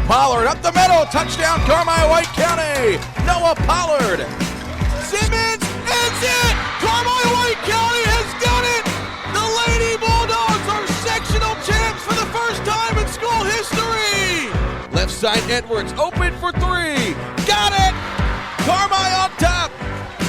Pollard up the middle. Touchdown, Carmi White County. Noah Pollard. Simmons ends it. Carmi White County has done it. The Lady Bulldogs are sectional champs for the first time in school history. Left side Edwards open for three. Got it. Carmi on top.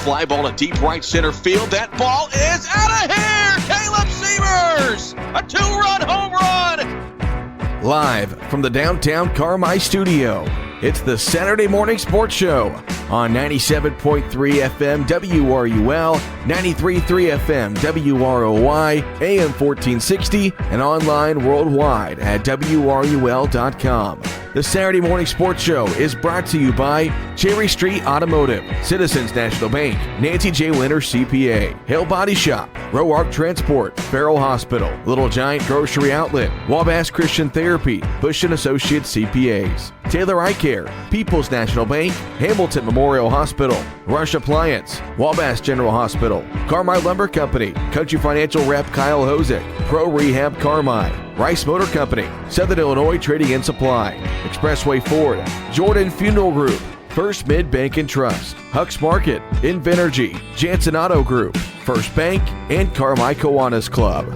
Fly ball to deep right center field. That ball is out of here. Caleb Sievers, a 2-run home run. Live from the downtown Carmi studio, it's the Saturday Morning Sports Show on 97.3 FM WRUL, 93.3 FM WROY, AM 1460, and online worldwide at WRUL.com. The Saturday Morning Sports Show is brought to you by Cherry Street Automotive, Citizens National Bank, Nancy J. Winter CPA, Hale Body Shop, Roark Transport, Farrell Hospital, Little Giant Grocery Outlet, Wabash Christian Therapy, Bush & Associates CPAs, Taylor Eye Care, People's National Bank, Hamilton Memorial Hospital, Rush Appliance, Wabash General Hospital, Carmi Lumber Company, Country Financial Rep Kyle Hosick, Pro Rehab Carmi, Rice Motor Company, Southern Illinois Trading and Supply, Expressway Ford, Jordan Funeral Group, First Mid Bank and Trust, Huck's Market, Invenergy, Jansen Auto Group, First Bank, and Carmi Kiwanis Club.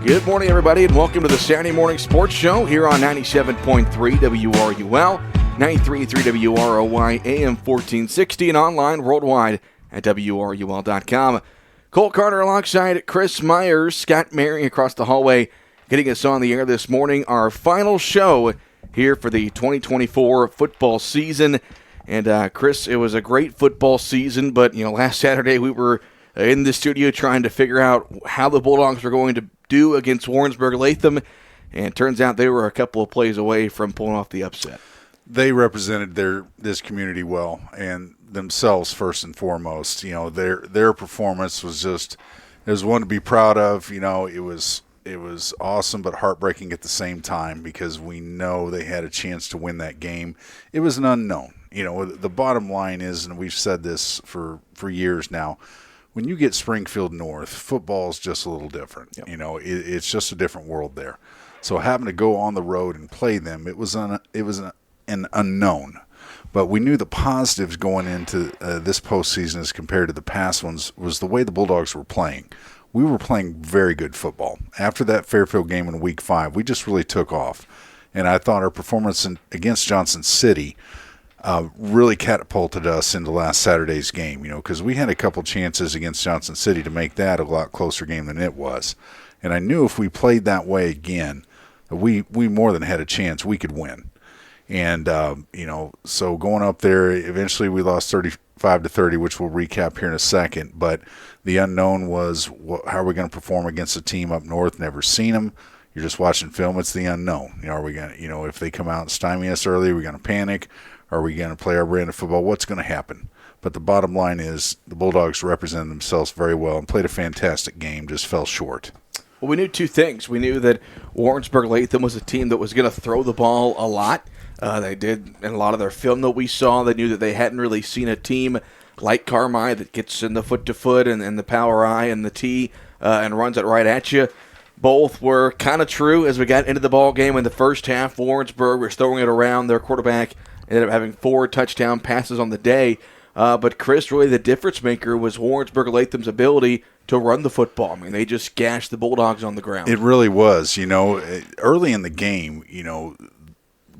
Good morning, everybody, and welcome to the Saturday Morning Sports Show here on 97.3 WRUL, 93.3 WROY, AM 1460, and online worldwide at WRUL.com. Cole Carter alongside Chris Myers, Scott Mary across the hallway, getting us on the air this morning. Our final show here for the 2024 football season. And Chris, it was a great football season, but last Saturday we were in the studio trying to figure out how the Bulldogs were going to do against Warrensburg-Latham, and it turns out they were a couple of plays away from pulling off the upset. They represented this community well, and themselves first and foremost. Their performance was it was one to be proud of. It was awesome but heartbreaking at the same time because we know they had a chance to win that game. It was an unknown. The bottom line is, and we've said this for years now, when you get Springfield North, football is just a little different. Yep. It's just a different world there. So having to go on the road and play them, it was an unknown. But we knew the positives going into this postseason as compared to the past ones was the way the Bulldogs were playing. We were playing very good football. After that Fairfield game in Week 5, we just really took off. And I thought our performance against Johnson City really catapulted us into last Saturday's game, because we had a couple chances against Johnson City to make that a lot closer game than it was. And I knew if we played that way again, we more than had a chance. We could win. And, so going up there, eventually we lost 35-30, which we'll recap here in a second. But the unknown was how are we going to perform against a team up north? Never seen them. You're just watching film. It's the unknown. Are we going to, if they come out and stymie us early, are we going to panic? Are we going to play our brand of football? What's going to happen? But the bottom line is the Bulldogs represented themselves very well and played a fantastic game, just fell short. Well, we knew two things. We knew that Warrensburg-Latham was a team that was going to throw the ball a lot. They did in a lot of their film that we saw. They knew that they hadn't really seen a team like Carmi that gets in the foot-to-foot and the power eye and the tee and runs it right at you. Both were kind of true as we got into the ball game in the first half. Warrensburg was throwing it around. Their quarterback ended up having 4 touchdown passes on the day. But Chris, really the difference maker was Warrensburg-Latham's ability to run the football. I mean, they just gashed the Bulldogs on the ground. It really was. Early in the game,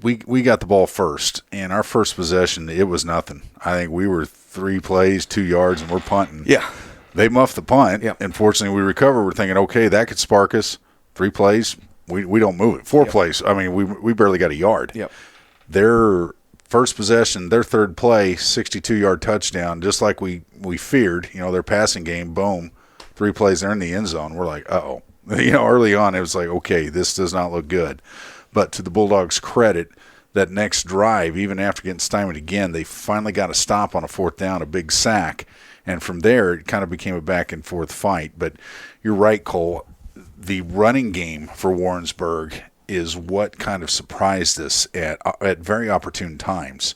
we got the ball first, and our first possession, it was nothing. I think we were 3 plays, 2 yards, and we're punting. Yeah. They muffed the punt. Yep. And fortunately, we recovered. We're thinking, okay, that could spark us. 3 plays, we don't move it. 4 plays, I mean, we barely got a yard. Yep. Their first possession, their third play, 62-yard touchdown, just like we feared. Their passing game, boom, 3 plays, they're in the end zone. We're like, uh-oh. Early on, it was like, okay, this does not look good. But to the Bulldogs' credit, that next drive, even after getting stymied again, they finally got a stop on a 4th down, a big sack. And from there, it kind of became a back-and-forth fight. But you're right, Cole. The running game for Warrensburg is what kind of surprised us at very opportune times.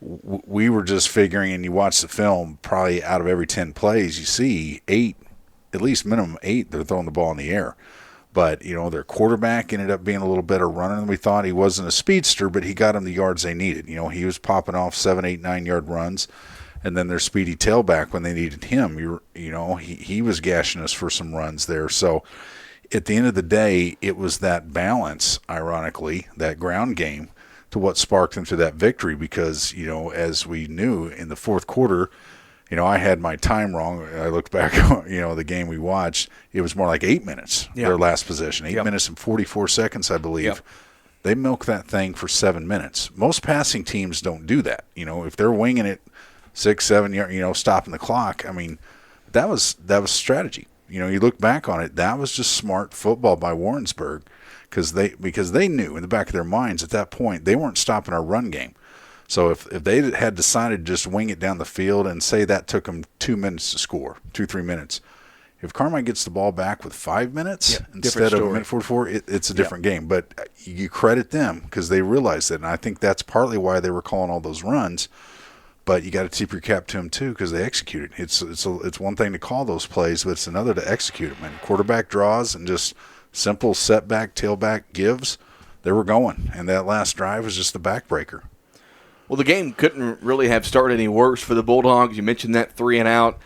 We were just figuring, and you watch the film, probably out of every 10 plays, you see 8, at least minimum 8, they're throwing the ball in the air. But, their quarterback ended up being a little better runner than we thought. He wasn't a speedster, but he got them the yards they needed. He was popping off 7, 8, 9-yard runs. And then their speedy tailback, when they needed him, he was gashing us for some runs there. So at the end of the day, it was that balance, ironically, that ground game, to what sparked them to that victory because, as we knew in the fourth quarter, I had my time wrong. I looked back, the game we watched, it was more like 8 minutes, their last possession, 8 minutes and 44 seconds, I believe. Yep. They milked that thing for 7 minutes. Most passing teams don't do that. If they're winging it 6, 7 yards, stopping the clock, that was strategy. You look back on it, that was just smart football by Warrensburg because they knew in the back of their minds at that point they weren't stopping our run game. So if they had decided to just wing it down the field and say that took them 2 minutes to score, 2-3 minutes, if Carmine gets the ball back with 5 minutes instead of a minute 44, it's a different game. But you credit them because they realized it, and I think that's partly why they were calling all those runs. But you got to tip your cap to them too because they executed. It's one thing to call those plays, but it's another to execute them. And quarterback draws and just simple setback, tailback gives, they were going. And that last drive was just the backbreaker. Well, the game couldn't really have started any worse for the Bulldogs. You mentioned that 3-and-out.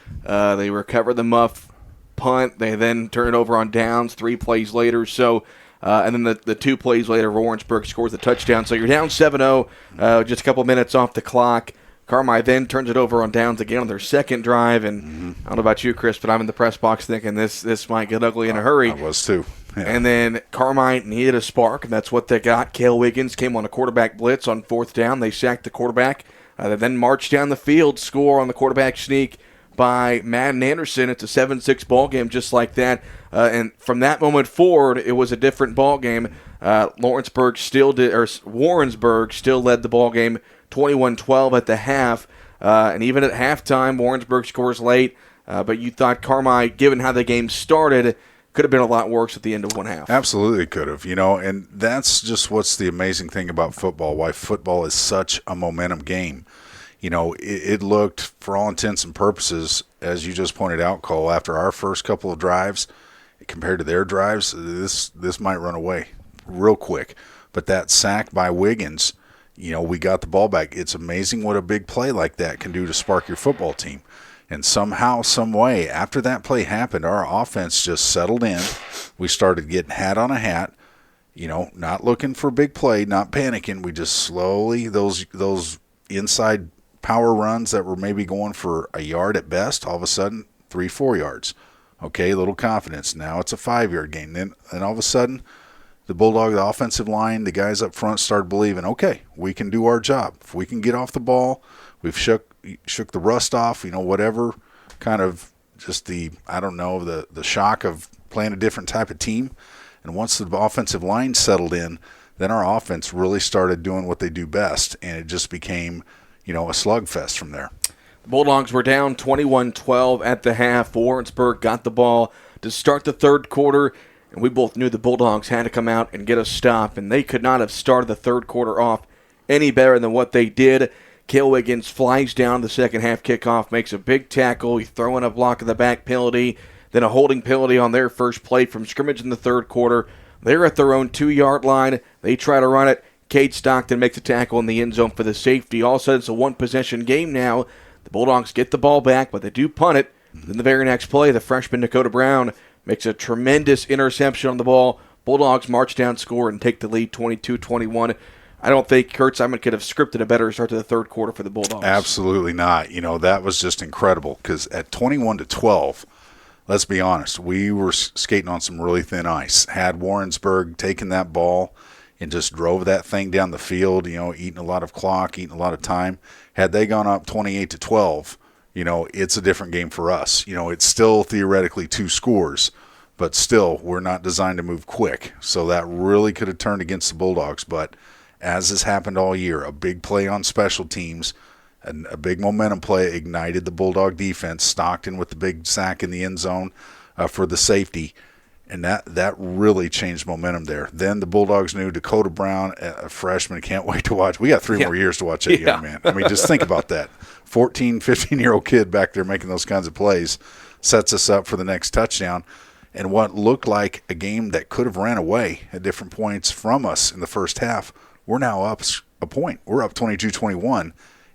They recover the muff punt. They then turn it over on downs 3 plays later. So, and then the 2 plays later, Warrensburg scores the touchdown. So you're down 7-0, just a couple minutes off the clock. Carmi then turns it over on downs again on their second drive. And I don't know about you, Chris, but I'm in the press box thinking this might get ugly in a hurry. I was too. Yeah. And then Carmine needed a spark, and that's what they got. Cale Wiggins came on a quarterback blitz on 4th down. They sacked the quarterback. They then marched down the field, score on the quarterback sneak by Madden Anderson. It's a 7-6 ball game just like that. And from that moment forward, it was a different ball game. Warrensburg still led the ball game 21-12 at the half. And even at halftime, Warrensburg scores late. But you thought Carmi, given how the game started, could have been a lot worse at the end of one half. Absolutely could have, and that's just what's the amazing thing about football, why football is such a momentum game. It looked, for all intents and purposes, as you just pointed out, Cole, after our first couple of drives, compared to their drives, this might run away real quick. But that sack by Wiggins, we got the ball back. It's amazing what a big play like that can do to spark your football team. And somehow, some way, after that play happened, our offense just settled in. We started getting hat on a hat, not looking for a big play, not panicking. We just slowly, those inside power runs that were maybe going for a yard at best, all of a sudden, 3-4 yards. Okay, a little confidence. Now it's a 5-yard gain. Then all of a sudden, the Bulldog, the offensive line, the guys up front started believing, okay, we can do our job. If we can get off the ball, we've shook the rust off, whatever kind of just the shock of playing a different type of team. And once the offensive line settled in, then our offense really started doing what they do best, and it just became, a slugfest from there. The Bulldogs were down 21-12 at the half. Warrensburg got the ball to start the third quarter, and we both knew the Bulldogs had to come out and get a stop, and they could not have started the third quarter off any better than what they did. Cale Wiggins flies down the second half kickoff, makes a big tackle. He's throwing a block in the back penalty, then a holding penalty on their first play from scrimmage in the third quarter. They're at their own 2-yard line. They try to run it. Cade Stockton makes a tackle in the end zone for the safety. All of a sudden, it's a one-possession game now. The Bulldogs get the ball back, but they do punt it. Then the very next play, the freshman Dakota Brown makes a tremendous interception on the ball. Bulldogs march down, score, and take the lead 22-21. I don't think Kurt Simon could have scripted a better start to the third quarter for the Bulldogs. Absolutely not. That was just incredible because at 21-12, let's be honest, we were skating on some really thin ice. Had Warrensburg taken that ball and just drove that thing down the field, eating a lot of clock, eating a lot of time, had they gone up 28-12, it's a different game for us. It's still theoretically 2 scores, but still we're not designed to move quick. So that really could have turned against the Bulldogs, but as has happened all year, a big play on special teams, and a big momentum play ignited the Bulldog defense. Stockton with the big sack in the end zone for the safety, and that really changed momentum there. Then the Bulldogs knew Dakota Brown, a freshman, can't wait to watch. We got 3 more years to watch that young man. Just think about that. 14, 15-year-old kid back there making those kinds of plays sets us up for the next touchdown. And what looked like a game that could have ran away at different points from us in the first half, we're now up a point. We're up 22-21.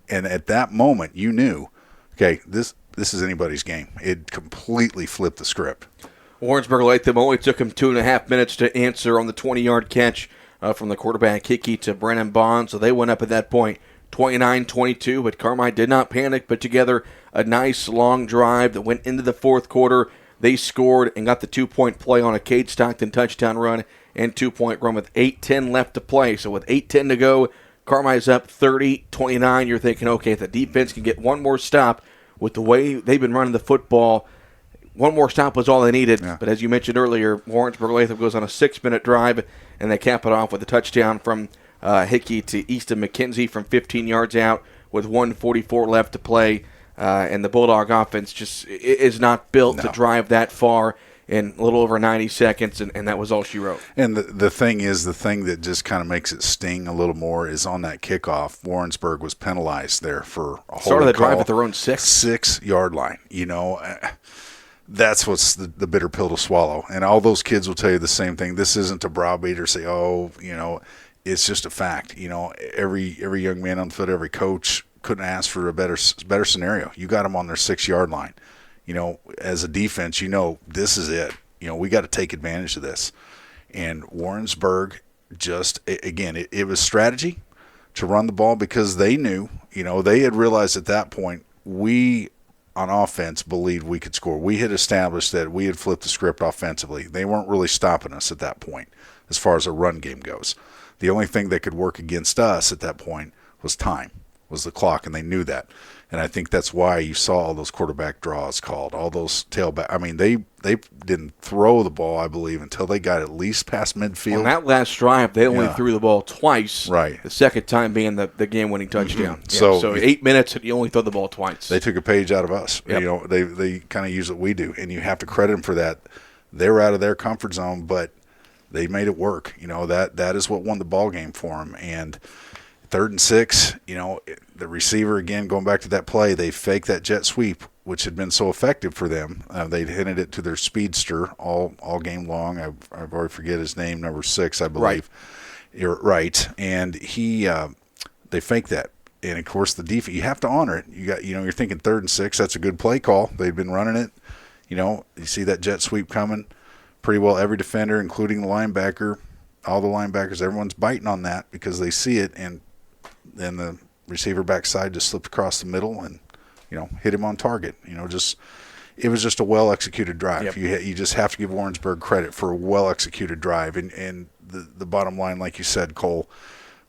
And at that moment, you knew, okay, this is anybody's game. It completely flipped the script. Warrensburg Latham only took him 2.5 minutes to answer on the 20-yard catch from the quarterback Hickey to Brennan Bond. So they went up at that point 29-22, but Carmi did not panic, put together a nice long drive that went into the fourth quarter. They scored and got the 2-point play on a Cade Stockton touchdown run and 2-point run with 8:10 left to play. So with 8:10 to go, Carmi's up 30-29. You're thinking, okay, if the defense can get one more stop with the way they've been running the football, one more stop was all they needed. Yeah. But as you mentioned earlier, Warrensburg Latham goes on a 6-minute drive, and they cap it off with a touchdown from Hickey to Easton McKenzie from 15 yards out with 1:44 left to play. And the Bulldog offense just is not built to drive that far in a little over 90 seconds, and that was all she wrote. And the thing is, the thing that just kind of makes it sting a little more is on that kickoff, Warrensburg was penalized there for a started the drive at their own 6-yard line. That's what's the bitter pill to swallow. And all those kids will tell you the same thing. This isn't to browbeat or say, it's just a fact. Every young man on the field, every coach couldn't ask for a better scenario. You got them on their 6-yard line. As a defense, this is it. We got to take advantage of this. And Warrensburg just, again, it was strategy to run the ball because they knew, they had realized at that point we on offense believed we could score. We had established that we had flipped the script offensively. They weren't really stopping us at that point as far as a run game goes. The only thing that could work against us at that point was time, was the clock, and they knew that. And I think that's why you saw all those quarterback draws called, all those tailback. I mean, they didn't throw the ball, I believe, until they got at least past midfield. On that last drive, they only threw the ball twice. Right. The second time being the game-winning touchdown. Mm-hmm. So 8 minutes, and you only throw the ball twice. They took a page out of us. Yep. They kind of use what we do, and you have to credit them for that. They were out of their comfort zone, but they made it work. That is what won the ball game for them. And 3rd and 6, the receiver, again, going back to that play, they faked that jet sweep, which had been so effective for them. They'd handed it to their speedster all game long. I've already forget his name, number 6, I believe. Right. You're right. And they faked that. And, of course, the defense, you have to honor it. You're thinking 3rd and 6, that's a good play call. They've been running it. You see that jet sweep coming. Pretty well every defender, including the linebacker, all the linebackers, everyone's biting on that because they see it, and then the receiver backside just slipped across the middle and, hit him on target. It was just a well-executed drive. Yep. You just have to give Warrensburg credit for a well-executed drive. And the bottom line, like you said, Cole,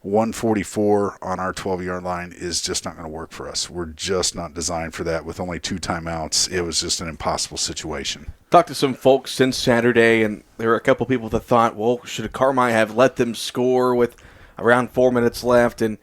144 on our 12-yard line is just not going to work for us. We're just not designed for that with only 2 timeouts. It was just an impossible situation. Talked to some folks since Saturday, and there were a couple people that thought, well, should Carmi have let them score with around 4 minutes left? And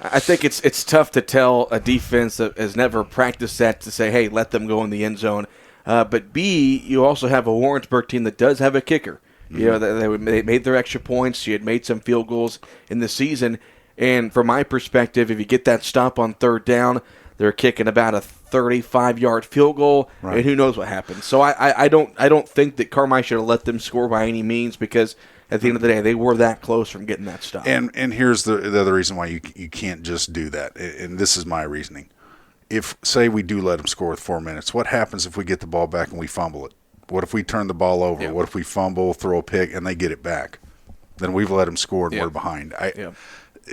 I think it's tough to tell a defense that has never practiced that to say, hey, let them go in the end zone. But B, you also have a Warrensburg team that does have a kicker. Mm-hmm. They made their extra points. You had made some field goals in the season. And from my perspective, if you get that stop on 3rd down, they're kicking about a 35-yard field goal, right. And who knows what happens. So I don't think that Carmi should have let them score by any means because at the end of the day, they were that close from getting that stop. And here's the other reason why you can't just do that, and this is my reasoning. If, say, we do let them score with 4 minutes, what happens if we get the ball back and we fumble it? What if we turn the ball over? Yeah. What if we fumble, throw a pick, and they get it back? Then we've let them score and Yeah. we're behind. Yeah.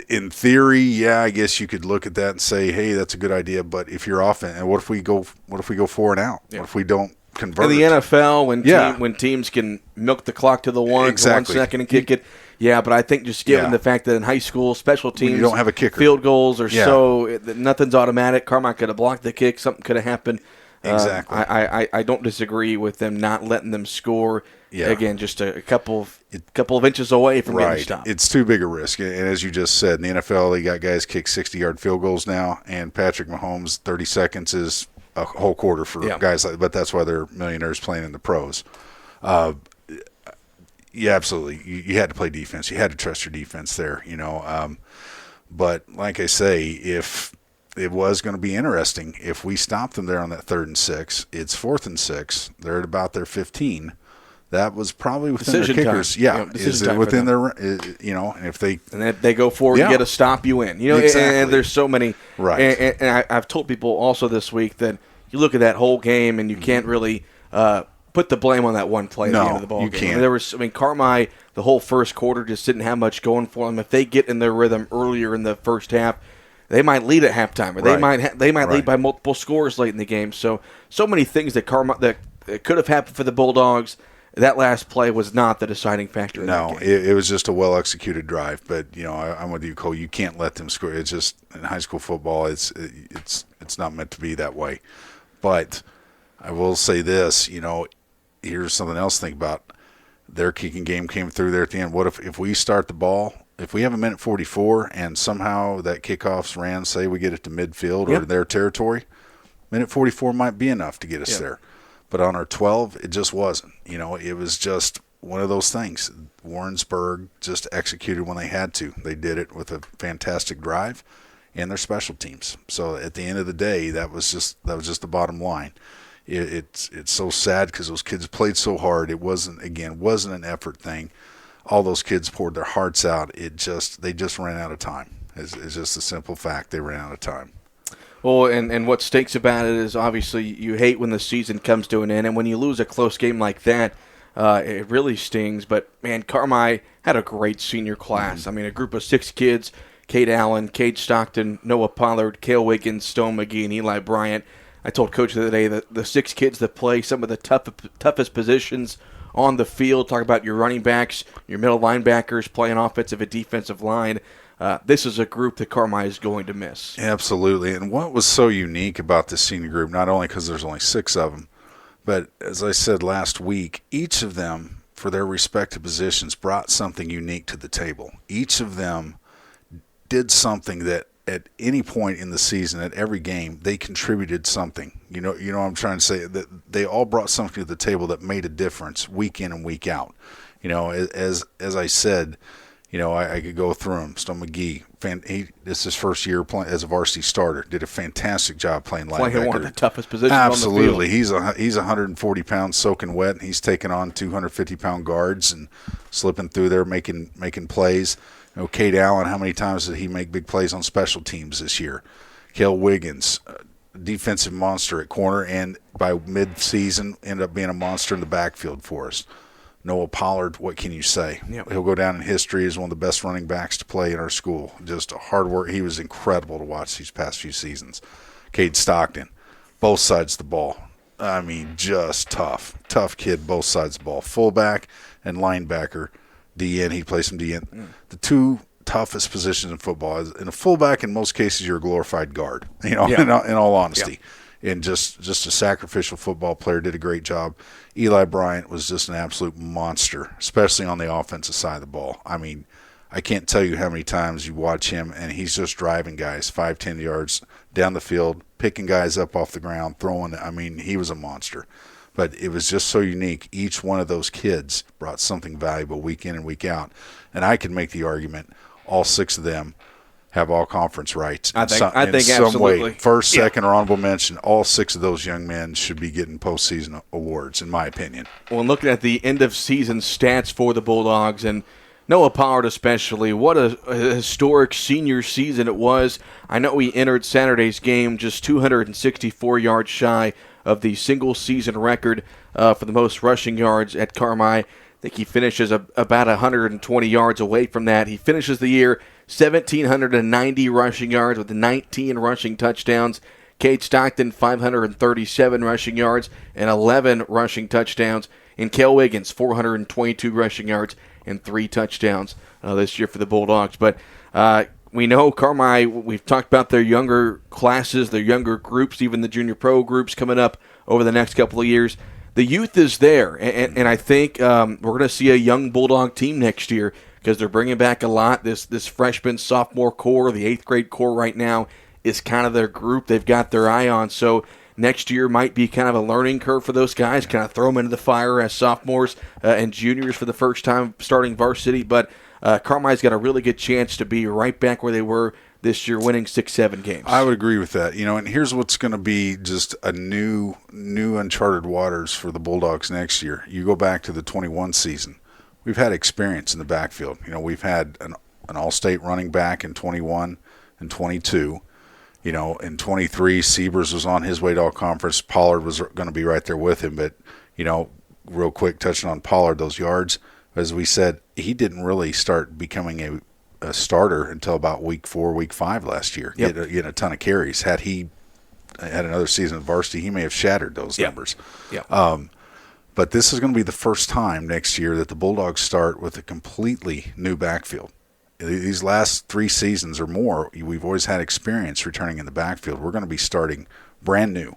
In theory, I guess you could look at that and say, hey, that's a good idea. But if you're off, and what if we go 4 and out? Yeah. What if we don't convert? In the NFL, Yeah. when teams can milk the clock to the 1 Exactly. 1 second and kick it, but I think just given Yeah. the fact that in high school, special teams, you don't have a kicker. field goals are Yeah. so nothing's automatic. Carmi could have blocked the kick. Something could have happened. Exactly. I don't disagree with them not letting them score. Yeah. Again, just a couple of inches away from getting Right. stopped. It's too big a risk. And as you just said, in the NFL, they got guys kick 60-yard field goals now, and Patrick Mahomes, 30 seconds is a whole quarter for guys like that. But that's why they're millionaires playing in the pros. Yeah, absolutely. You had to play defense. You had to trust your defense there, But like I say, if it was going to be interesting, if we stopped them there on that 3rd and 6, it's 4th and 6. They're at about their 15. that was probably within Decision their kickers. time. Yeah, Decision is time it for within them. their, and if they And then they go forward and Yeah. get a stop you in. Exactly. And there's so many. Right. And I've told people also this week that you look at that whole game and you can't really put the blame on that one play at the No, end of the ball you game. can't. Carmi, the whole first quarter just didn't have much going for them. If they get in their rhythm earlier in the first half, they might lead at halftime, or they might lead by multiple scores late in the game. So many things that could have happened for the Bulldogs. That last play was not the deciding factor. In No, that game. it was just a well-executed drive. But I'm with you, Cole. You can't let them score. It's just in high school football. It's not meant to be that way. But I will say this. Here's something else to think about. Their kicking game came through there at the end. What if we start the ball? If we have a minute 44 and somehow that kickoff's ran, say we get it to midfield or their territory, minute 44 might be enough to get us there. But on our 12, it just wasn't. It was just one of those things. Warrensburg just executed when they had to. They did it with a fantastic drive and their special teams. So at the end of the day, that was just the bottom line. It's so sad because those kids played so hard. It wasn't an effort thing. All those kids poured their hearts out. They just ran out of time. It's just a simple fact. They ran out of time. Well, and what stinks about it is obviously you hate when the season comes to an end, and when you lose a close game like that, it really stings. But, man, Carmi had a great senior class. Mm-hmm. I mean, a group of 6 kids, Cade Allen, Cade Stockton, Noah Pollard, Cale Wiggins, Stone McGee, and Eli Bryant. I told Coach the other day that the 6 kids that play some of the toughest positions on the field, talk about your running backs, your middle linebackers playing offensive and defensive line. This is a group that Carmi is going to miss. Absolutely. And what was so unique about this senior group, not only because there's only 6 of them, but as I said last week, each of them, for their respective positions, brought something unique to the table. Each of them did something that at any point in the season, at every game, they contributed something. You know what I'm trying to say? That they all brought something to the table that made a difference week in and week out. As I said, I could go through him. Stone McGee, this is his first year playing as a varsity starter. Did a fantastic job playing linebacker. Playing one of the toughest positions Absolutely. on the field. He's 140 pounds soaking wet, and he's taking on 250-pound guards and slipping through there, making plays. Cade Allen, how many times did he make big plays on special teams this year? Cale Wiggins, defensive monster at corner, and by mid-season ended up being a monster in the backfield for us. Noah Pollard, what can you say? Yep. He'll go down in history as one of the best running backs to play in our school. Just a hard work. He was incredible to watch these past few seasons. Cade Stockton, both sides of the ball. I mean, just tough. Tough kid, both sides of the ball. Fullback and linebacker. DN, he plays some DN. The 2 toughest positions in football. In a fullback, in most cases, you're a glorified guard, in all honesty. Yeah. And just a sacrificial football player, did a great job. Eli Bryant was just an absolute monster, especially on the offensive side of the ball. I mean, I can't tell you how many times you watch him, and he's just driving guys 5-10 yards down the field, picking guys up off the ground, throwing. I mean, he was a monster. But it was just so unique. Each one of those kids brought something valuable week in and week out. And I can make the argument all 6 of them have all conference rights. I think some absolutely. way. First, second, or honorable mention, all 6 of those young men should be getting postseason awards, in my opinion. Well, looking at the end-of-season stats for the Bulldogs, and Noah Pollard especially, what a historic senior season it was. I know he entered Saturday's game just 264 yards shy of the single-season record for the most rushing yards at Carmi. I think he finishes about 120 yards away from that. He finishes the year 1,790 rushing yards with 19 rushing touchdowns. Cade Stockton, 537 rushing yards and 11 rushing touchdowns. And Cale Wiggins, 422 rushing yards and 3 touchdowns this year for the Bulldogs. But we know Carmi, we've talked about their younger classes, their younger groups, even the junior pro groups coming up over the next couple of years. The youth is there, and I think we're going to see a young Bulldog team next year because they're bringing back a lot. This freshman, sophomore core, the 8th grade core right now is kind of their group they've got their eye on. So next year might be kind of a learning curve for those guys, kind of throw them into the fire as sophomores and juniors for the first time starting varsity. But Carmi's got a really good chance to be right back where they were this year, winning 6-7 games. I would agree with that. And here's what's going to be just a new uncharted waters for the Bulldogs next year. You go back to the 21 season. We've had experience in the backfield. We've had an all-state running back in 21 and 22. In 23, Siebers was on his way to all-conference. Pollard was going to be right there with him. But, real quick, touching on Pollard, those yards, as we said, he didn't really start becoming a starter until about week 4, week 5 last year. Yep. He had a ton of carries. Had he had another season of varsity, he may have shattered those numbers. Yeah. But this is going to be the first time next year that the Bulldogs start with a completely new backfield. These last 3 seasons or more, we've always had experience returning in the backfield. We're going to be starting brand new.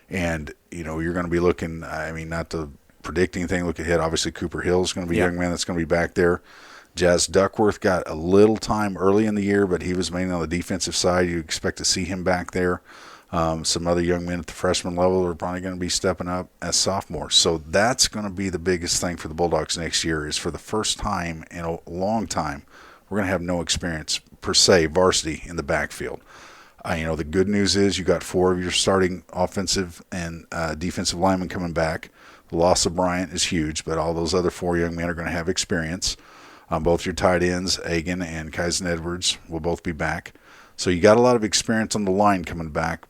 And, you're going to be looking, not to predict anything, look ahead. Obviously, Cooper Hill is going to be a young man that's going to be back there. Jazz Duckworth got a little time early in the year, but he was mainly on the defensive side. You expect to see him back there. Some other young men at the freshman level are probably going to be stepping up as sophomores. So that's going to be the biggest thing for the Bulldogs next year is for the first time in a long time, we're going to have no experience, per se, varsity in the backfield. The good news is you got 4 of your starting offensive and defensive linemen coming back. The loss of Bryant is huge, but all those other 4 young men are going to have experience. Both your tight ends, Agan and Kyson Edwards, will both be back. So you got a lot of experience on the line coming back,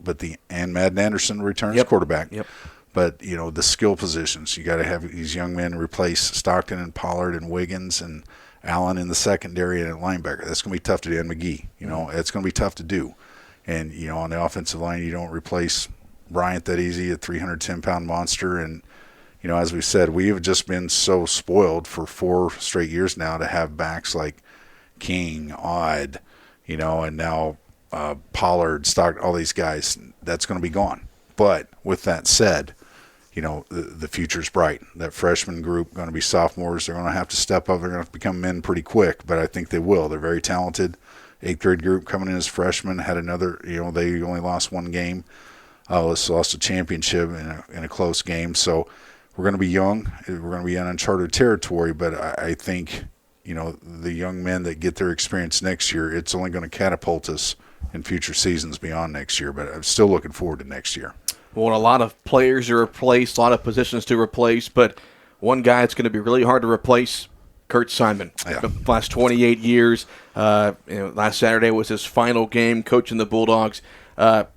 and Madden Anderson returns quarterback. Yep. But, the skill positions, you got to have these young men replace Stockton and Pollard and Wiggins and Allen in the secondary and at linebacker. That's going to be tough to do. And McGee, it's going to be tough to do. And, on the offensive line, you don't replace Bryant that easy, a 310-pound monster. And, as we said, we have just been so spoiled for 4 straight years now to have backs like King, Odd, and now Pollard, Stockton, all these guys. That's going to be gone. But with that said, the future's bright. That freshman group going to be sophomores. They're going to have to step up. They're going to have to become men pretty quick, but I think they will. They're very talented. 8th grade group coming in as freshmen had another, they only lost 1 game. Lost a championship in a close game. So we're going to be young. We're going to be in uncharted territory, but I think, the young men that get their experience next year, it's only going to catapult us in future seasons beyond next year. But I'm still looking forward to next year. Well, a lot of players are replaced, a lot of positions to replace, but one guy that's going to be really hard to replace, Kurt Simon. Yeah. The last 28 years. Last Saturday was his final game coaching the Bulldogs.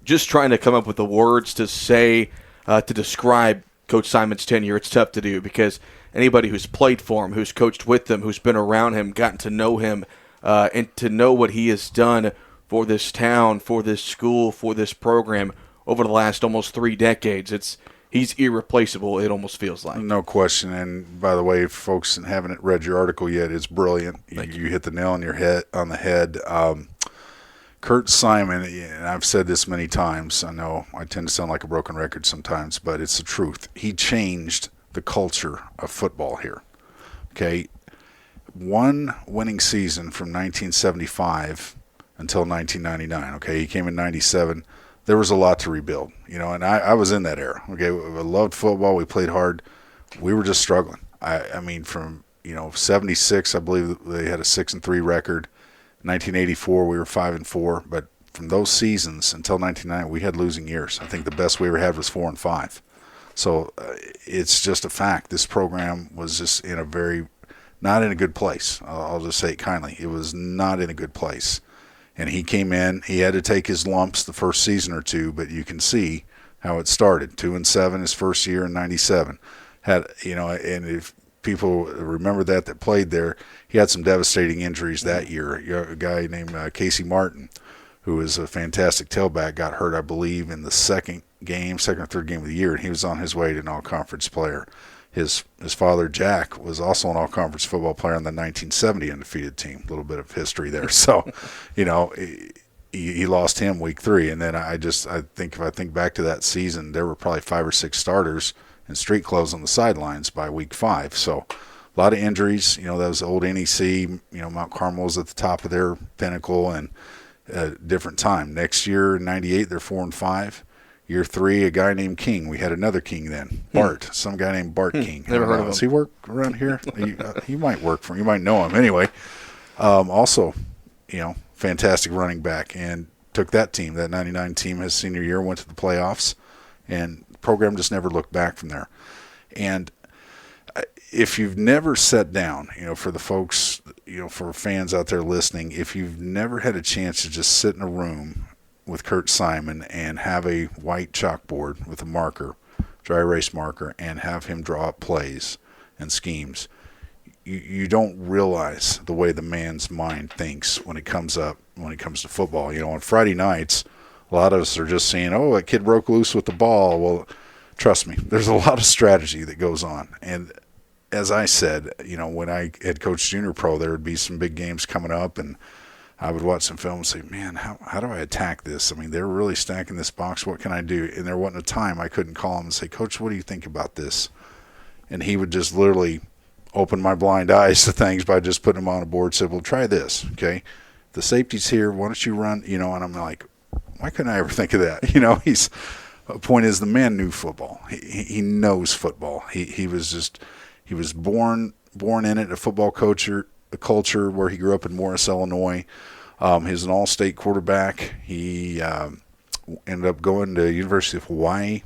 Just trying to come up with the words to say, to describe Coach Simon's tenure, it's tough to do because anybody who's played for him, who's coached with him, who's been around him, gotten to know him, and to know what he has done for this town, for this school, for this program over the last almost 3 decades, he's irreplaceable, it almost feels like. No question. And by the way, if folks haven't read your article yet, it's brilliant. You hit the nail on the head. Kurt Simon, and I've said this many times, I know I tend to sound like a broken record sometimes, but it's the truth. He changed the culture of football here. Okay, 1 winning season from 1975 until 1999. Okay, he came in 97. There was a lot to rebuild, and I was in that era. Okay, I loved football. We played hard. We were just struggling. I mean, from 76, I believe they had a 6-3 record. 1984, we were 5-4. But from those seasons until 1999, we had losing years. I think the best we ever had was 4-5. So it's just a fact. This program was just not in a good place. I'll just say it kindly. It was not in a good place. And he came in. He had to take his lumps the first season or 2, but you can see how it started. 2-7 his first year in 97. And if people remember that played there, he had some devastating injuries that year. A guy named Casey Martin, who is a fantastic tailback, got hurt, I believe, in the second or third game of the year, and he was on his way to an all-conference player. His father, Jack, was also an all-conference football player on the 1970 undefeated team. A little bit of history there. So, he lost him week 3. And then I think if I think back to that season, there were probably 5 or 6 starters in street clothes on the sidelines by week 5. So a lot of injuries. That was old NEC. Mount Carmel was at the top of their pinnacle and a different time. Next year, in 98, they're 4-5. Year 3, a guy named King. We had another King then, Bart. Some guy named Bart King. Never heard of him. Does he work around here? He might work for him. You might know him. Anyway, also, fantastic running back, and took that team, that 99 team, his senior year, went to the playoffs, and the program just never looked back from there. And if you've never sat down, for the folks, for fans out there listening, if you've never had a chance to just sit in a room with Kurt Simon and have a white chalkboard with a marker, dry erase marker, and have him draw up plays and schemes, you don't realize the way the man's mind thinks when it comes to football. On Friday nights, a lot of us are just saying, oh, that kid broke loose with the ball. Well, trust me, there's a lot of strategy that goes on. And as I said, when I had coached junior pro, there would be some big games coming up, and I would watch some film and say, man, how do I attack this? I mean, they're really stacking this box. What can I do? And there wasn't a time I couldn't call him and say, Coach, what do you think about this? And he would just literally open my blind eyes to things by just putting them on a board, said, well, try this, okay? The safety's here. Why don't you run? And I'm like, why couldn't I ever think of that? The point is, the man knew football. He knows football. He was born in it, a football culture where he grew up in Morris, Illinois. He's an all-state quarterback. He ended up going to University of Hawaii,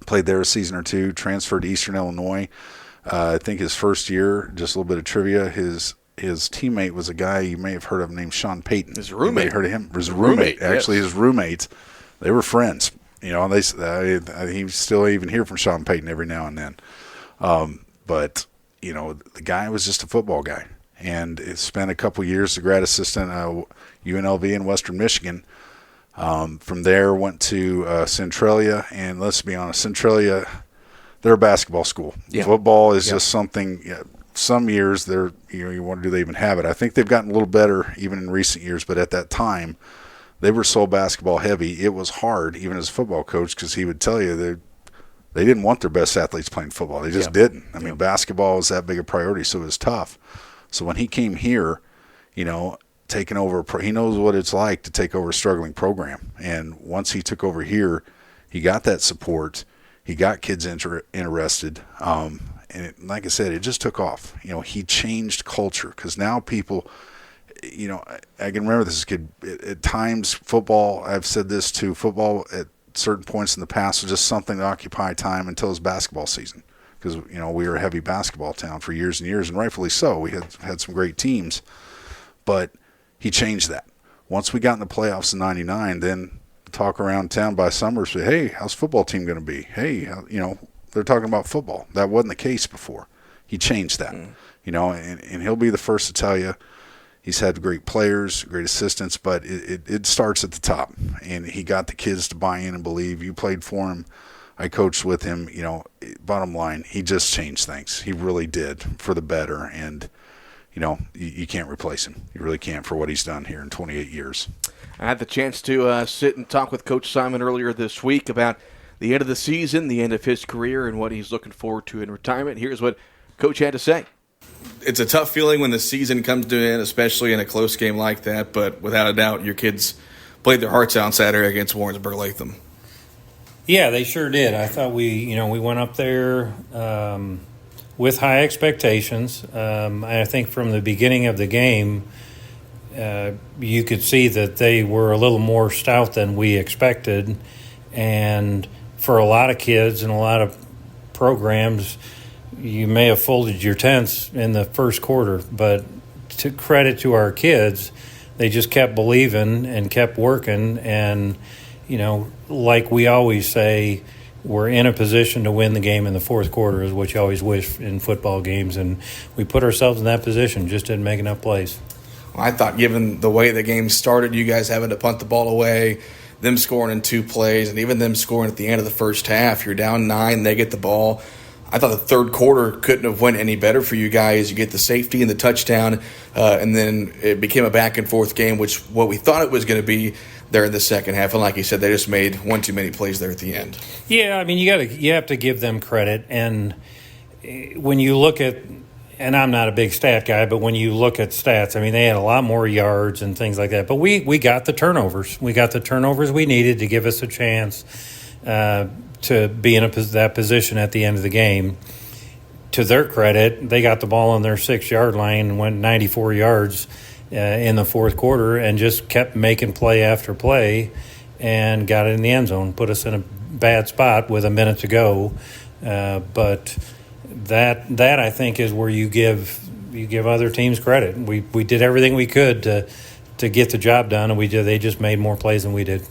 played there a season or two, transferred to Eastern Illinois. I think his first year, just a little bit of trivia, his teammate was a guy you may have heard of named Sean Payton. His roommate. You may have heard of him. His roommate. Actually, yes. His roommates, they were friends. He's still even hear from Sean Payton every now and then. But the guy was just a football guy. And it spent a couple years as a grad assistant at UNLV in Western Michigan. From there, went to Centralia. And let's be honest, Centralia, they're a basketball school. Yeah. Football is just something. Some years they're you wonder, do they even have it? I think they've gotten a little better even in recent years, but at that time they were so basketball heavy. It was hard even as a football coach, because he would tell you they didn't want their best athletes playing football. They just didn't. I mean, basketball was that big a priority, so it was tough. So when he came here, taking over, he knows what it's like to take over a struggling program. And once he took over here, he got that support. He got kids interested. And like I said, it just took off. He changed culture, because now people, I can remember this as a kid. At times, football, I've said this too, football at certain points in the past was just something to occupy time until it was basketball season. Because, we were a heavy basketball town for years and years, and rightfully so. We had some great teams. But he changed that. Once we got in the playoffs in 99, then talk around town by summer, say, hey, how's football team going to be? Hey, they're talking about football. That wasn't the case before. He changed that, and he'll be the first to tell you he's had great players, great assistants, but it starts at the top. And he got the kids to buy in and believe. You played for him. I coached with him. Bottom line, he just changed things. He really did, for the better. And, you can't replace him. You really can't, for what he's done here in 28 years. I had the chance to sit and talk with Coach Simon earlier this week about the end of the season, the end of his career, and what he's looking forward to in retirement. Here's what Coach had to say. It's a tough feeling when the season comes to an end, especially in a close game like that, but without a doubt, your kids played their hearts out on Saturday against Warrensburg Latham. Yeah, they sure did. I thought we went up there with high expectations. I think from the beginning of the game, you could see that they were a little more stout than we expected. And for a lot of kids and a lot of programs, you may have folded your tents in the first quarter. But to credit to our kids, they just kept believing and kept working. And, like we always say, we're in a position to win the game in the fourth quarter, is what you always wish in football games. And we put ourselves in that position, just didn't make enough plays. Well, I thought given the way the game started, you guys having to punt the ball away, them scoring in 2 plays, and even them scoring at the end of the first half, you're down 9, they get the ball. I thought the third quarter couldn't have went any better for you guys. You get the safety and the touchdown, and then it became a back-and-forth game, which what we thought it was going to be there in the second half. And like you said, they just made one too many plays there at the end. Yeah, I mean, you have to give them credit. And when you look at, and I'm not a big stat guy, but when you look at stats, I mean, they had a lot more yards and things like that. But we got the turnovers. We got the turnovers we needed to give us a chance to be in that position at the end of the game. To their credit, they got the ball on their 6-yard line and went 94 yards in the fourth quarter and just kept making play after play and got it in the end zone, put us in a bad spot with a minute to go. But that I think is where you give other teams credit. We did everything we could to get the job done, and they just made more plays than we did.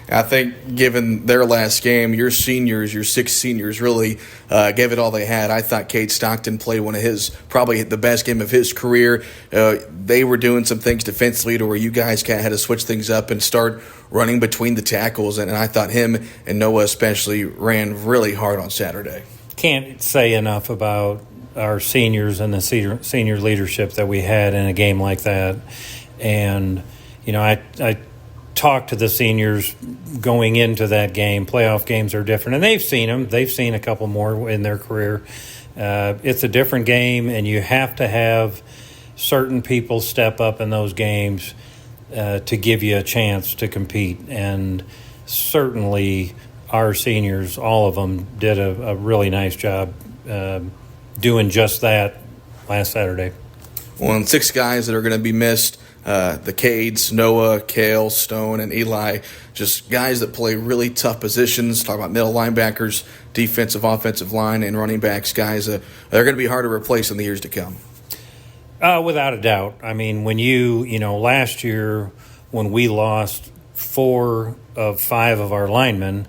I think given their last game, your six seniors really gave it all they had. I thought Cade Stockton played one of probably the best game of his career. They were doing some things defensively to where you guys kind of had to switch things up and start running between the tackles, and I thought him and Noah especially ran really hard on Saturday. Can't say enough about our seniors and the senior leadership that we had in a game like that. And, I talked to the seniors going into that game. Playoff games are different, and they've seen them. They've seen a couple more in their career. It's a different game, and you have to have certain people step up in those games to give you a chance to compete. And certainly our seniors, all of them, did a really nice job doing just that last Saturday. Well, and 6 guys that are going to be missed, the Cades, Noah, Kale, Stone, and Eli, just guys that play really tough positions. Talk about middle linebackers, defensive, offensive line, and running backs. Guys, they're going to be hard to replace in the years to come. Without a doubt. I mean, when last year when we lost 4 of 5 of our linemen,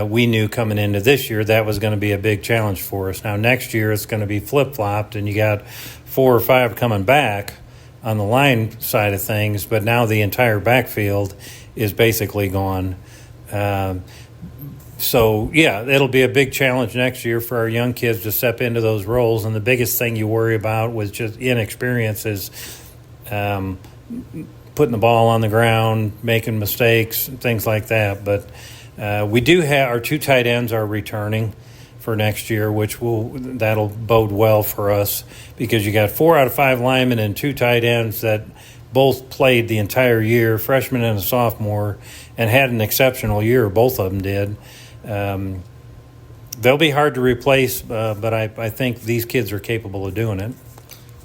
we knew coming into this year that was going to be a big challenge for us. Now, next year it's going to be flip-flopped, and you got 4 or 5 coming back on the line side of things, but now the entire backfield is basically gone. So, it'll be a big challenge next year for our young kids to step into those roles, and the biggest thing you worry about with just inexperience is putting the ball on the ground, making mistakes, things like that. But we do have our 2 tight ends are returning for next year, that'll bode well for us because you got 4 out of 5 linemen and 2 tight ends that both played the entire year, freshman and a sophomore, and had an exceptional year. Both of them did. They'll be hard to replace, but I think these kids are capable of doing it.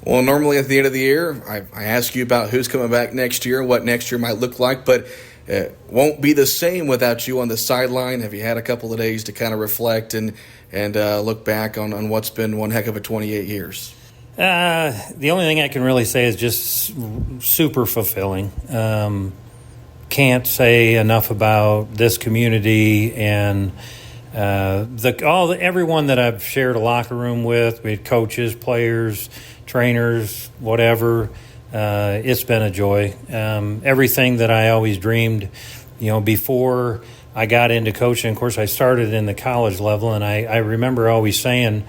Well, normally at the end of the year, I ask you about who's coming back next year, what next year might look like, but it won't be the same without you on the sideline. Have you had a couple of days to kind of reflect and look back on what's been one heck of a 28 years? The only thing I can really say is just super fulfilling. Can't say enough about this community and everyone that I've shared a locker room with coaches, players, trainers, whatever. It's been a joy. Everything that I always dreamed, before I got into coaching. Of course, I started in the college level, and I remember always saying,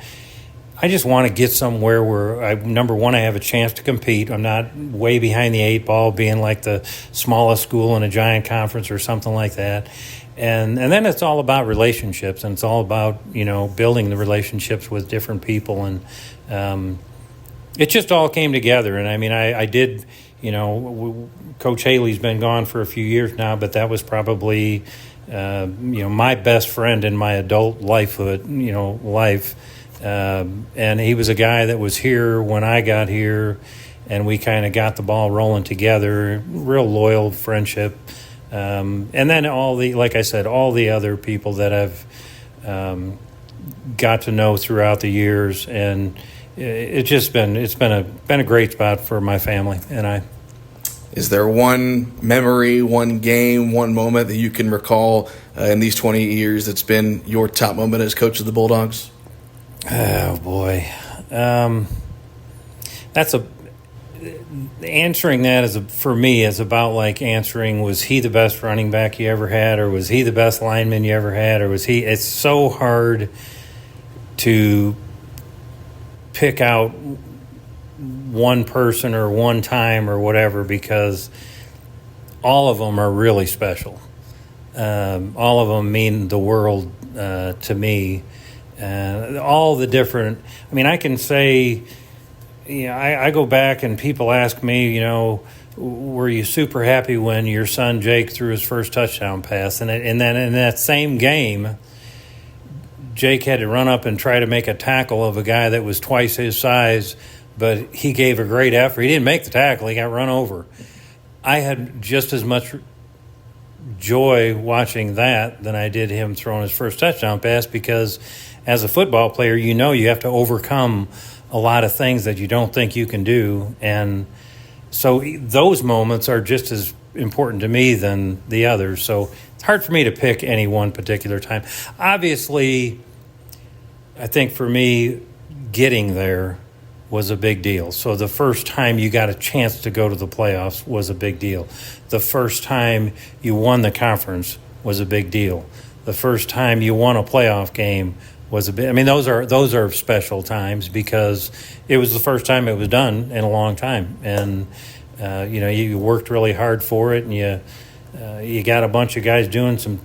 I just want to get somewhere where, number one, I have a chance to compete. I'm not way behind the 8 ball, being like the smallest school in a giant conference or something like that. And then it's all about relationships, and it's all about, building the relationships with different people. And it just all came together. And, I did, Coach Haley's been gone for a few years now, but that was probably – my best friend in my adult life. And he was a guy that was here when I got here, and we kind of got the ball rolling together, real loyal friendship. And then all the other people that I've got to know throughout the years, and it's been a great spot for my family and I. Is there one memory, one game, one moment that you can recall in these 20 years that's been your top moment as coach of the Bulldogs? Oh, boy. Answering that for me is about like answering, was he the best running back you ever had, or was he the best lineman you ever had, or was he – it's so hard to pick out – one person or one time or whatever, because all of them are really special. All of them mean the world to me. All the different, I can say, I go back and people ask me, were you super happy when your son Jake threw his first touchdown pass? And then in that same game, Jake had to run up and try to make a tackle of a guy that was twice his size, but he gave a great effort. He didn't make the tackle. He got run over. I had just as much joy watching that than I did him throwing his first touchdown pass, because as a football player, you know you have to overcome a lot of things that you don't think you can do. And so those moments are just as important to me than the others. So it's hard for me to pick any one particular time. Obviously, I think for me, getting there was a big deal. So the first time you got a chance to go to the playoffs was a big deal. The first time you won the conference was a big deal. The first time you won a playoff game was a bit. I mean, those are special times because it was the first time it was done in a long time, and you worked really hard for it, and you got a bunch of guys doing some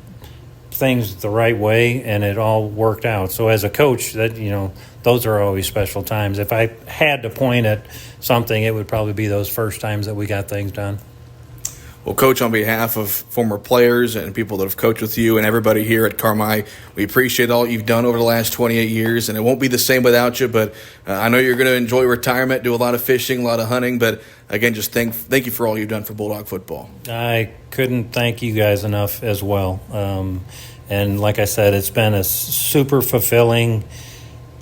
things the right way, and it all worked out. So as a coach, those are always special times. If I had to point at something, it would probably be those first times that we got things done. Well, Coach, on behalf of former players and people that have coached with you and everybody here at Carmi, we appreciate all you've done over the last 28 years, and it won't be the same without you, but I know you're going to enjoy retirement, do a lot of fishing, a lot of hunting, but again, just thank you for all you've done for Bulldog football. I couldn't thank you guys enough as well. And like I said, it's been a super fulfilling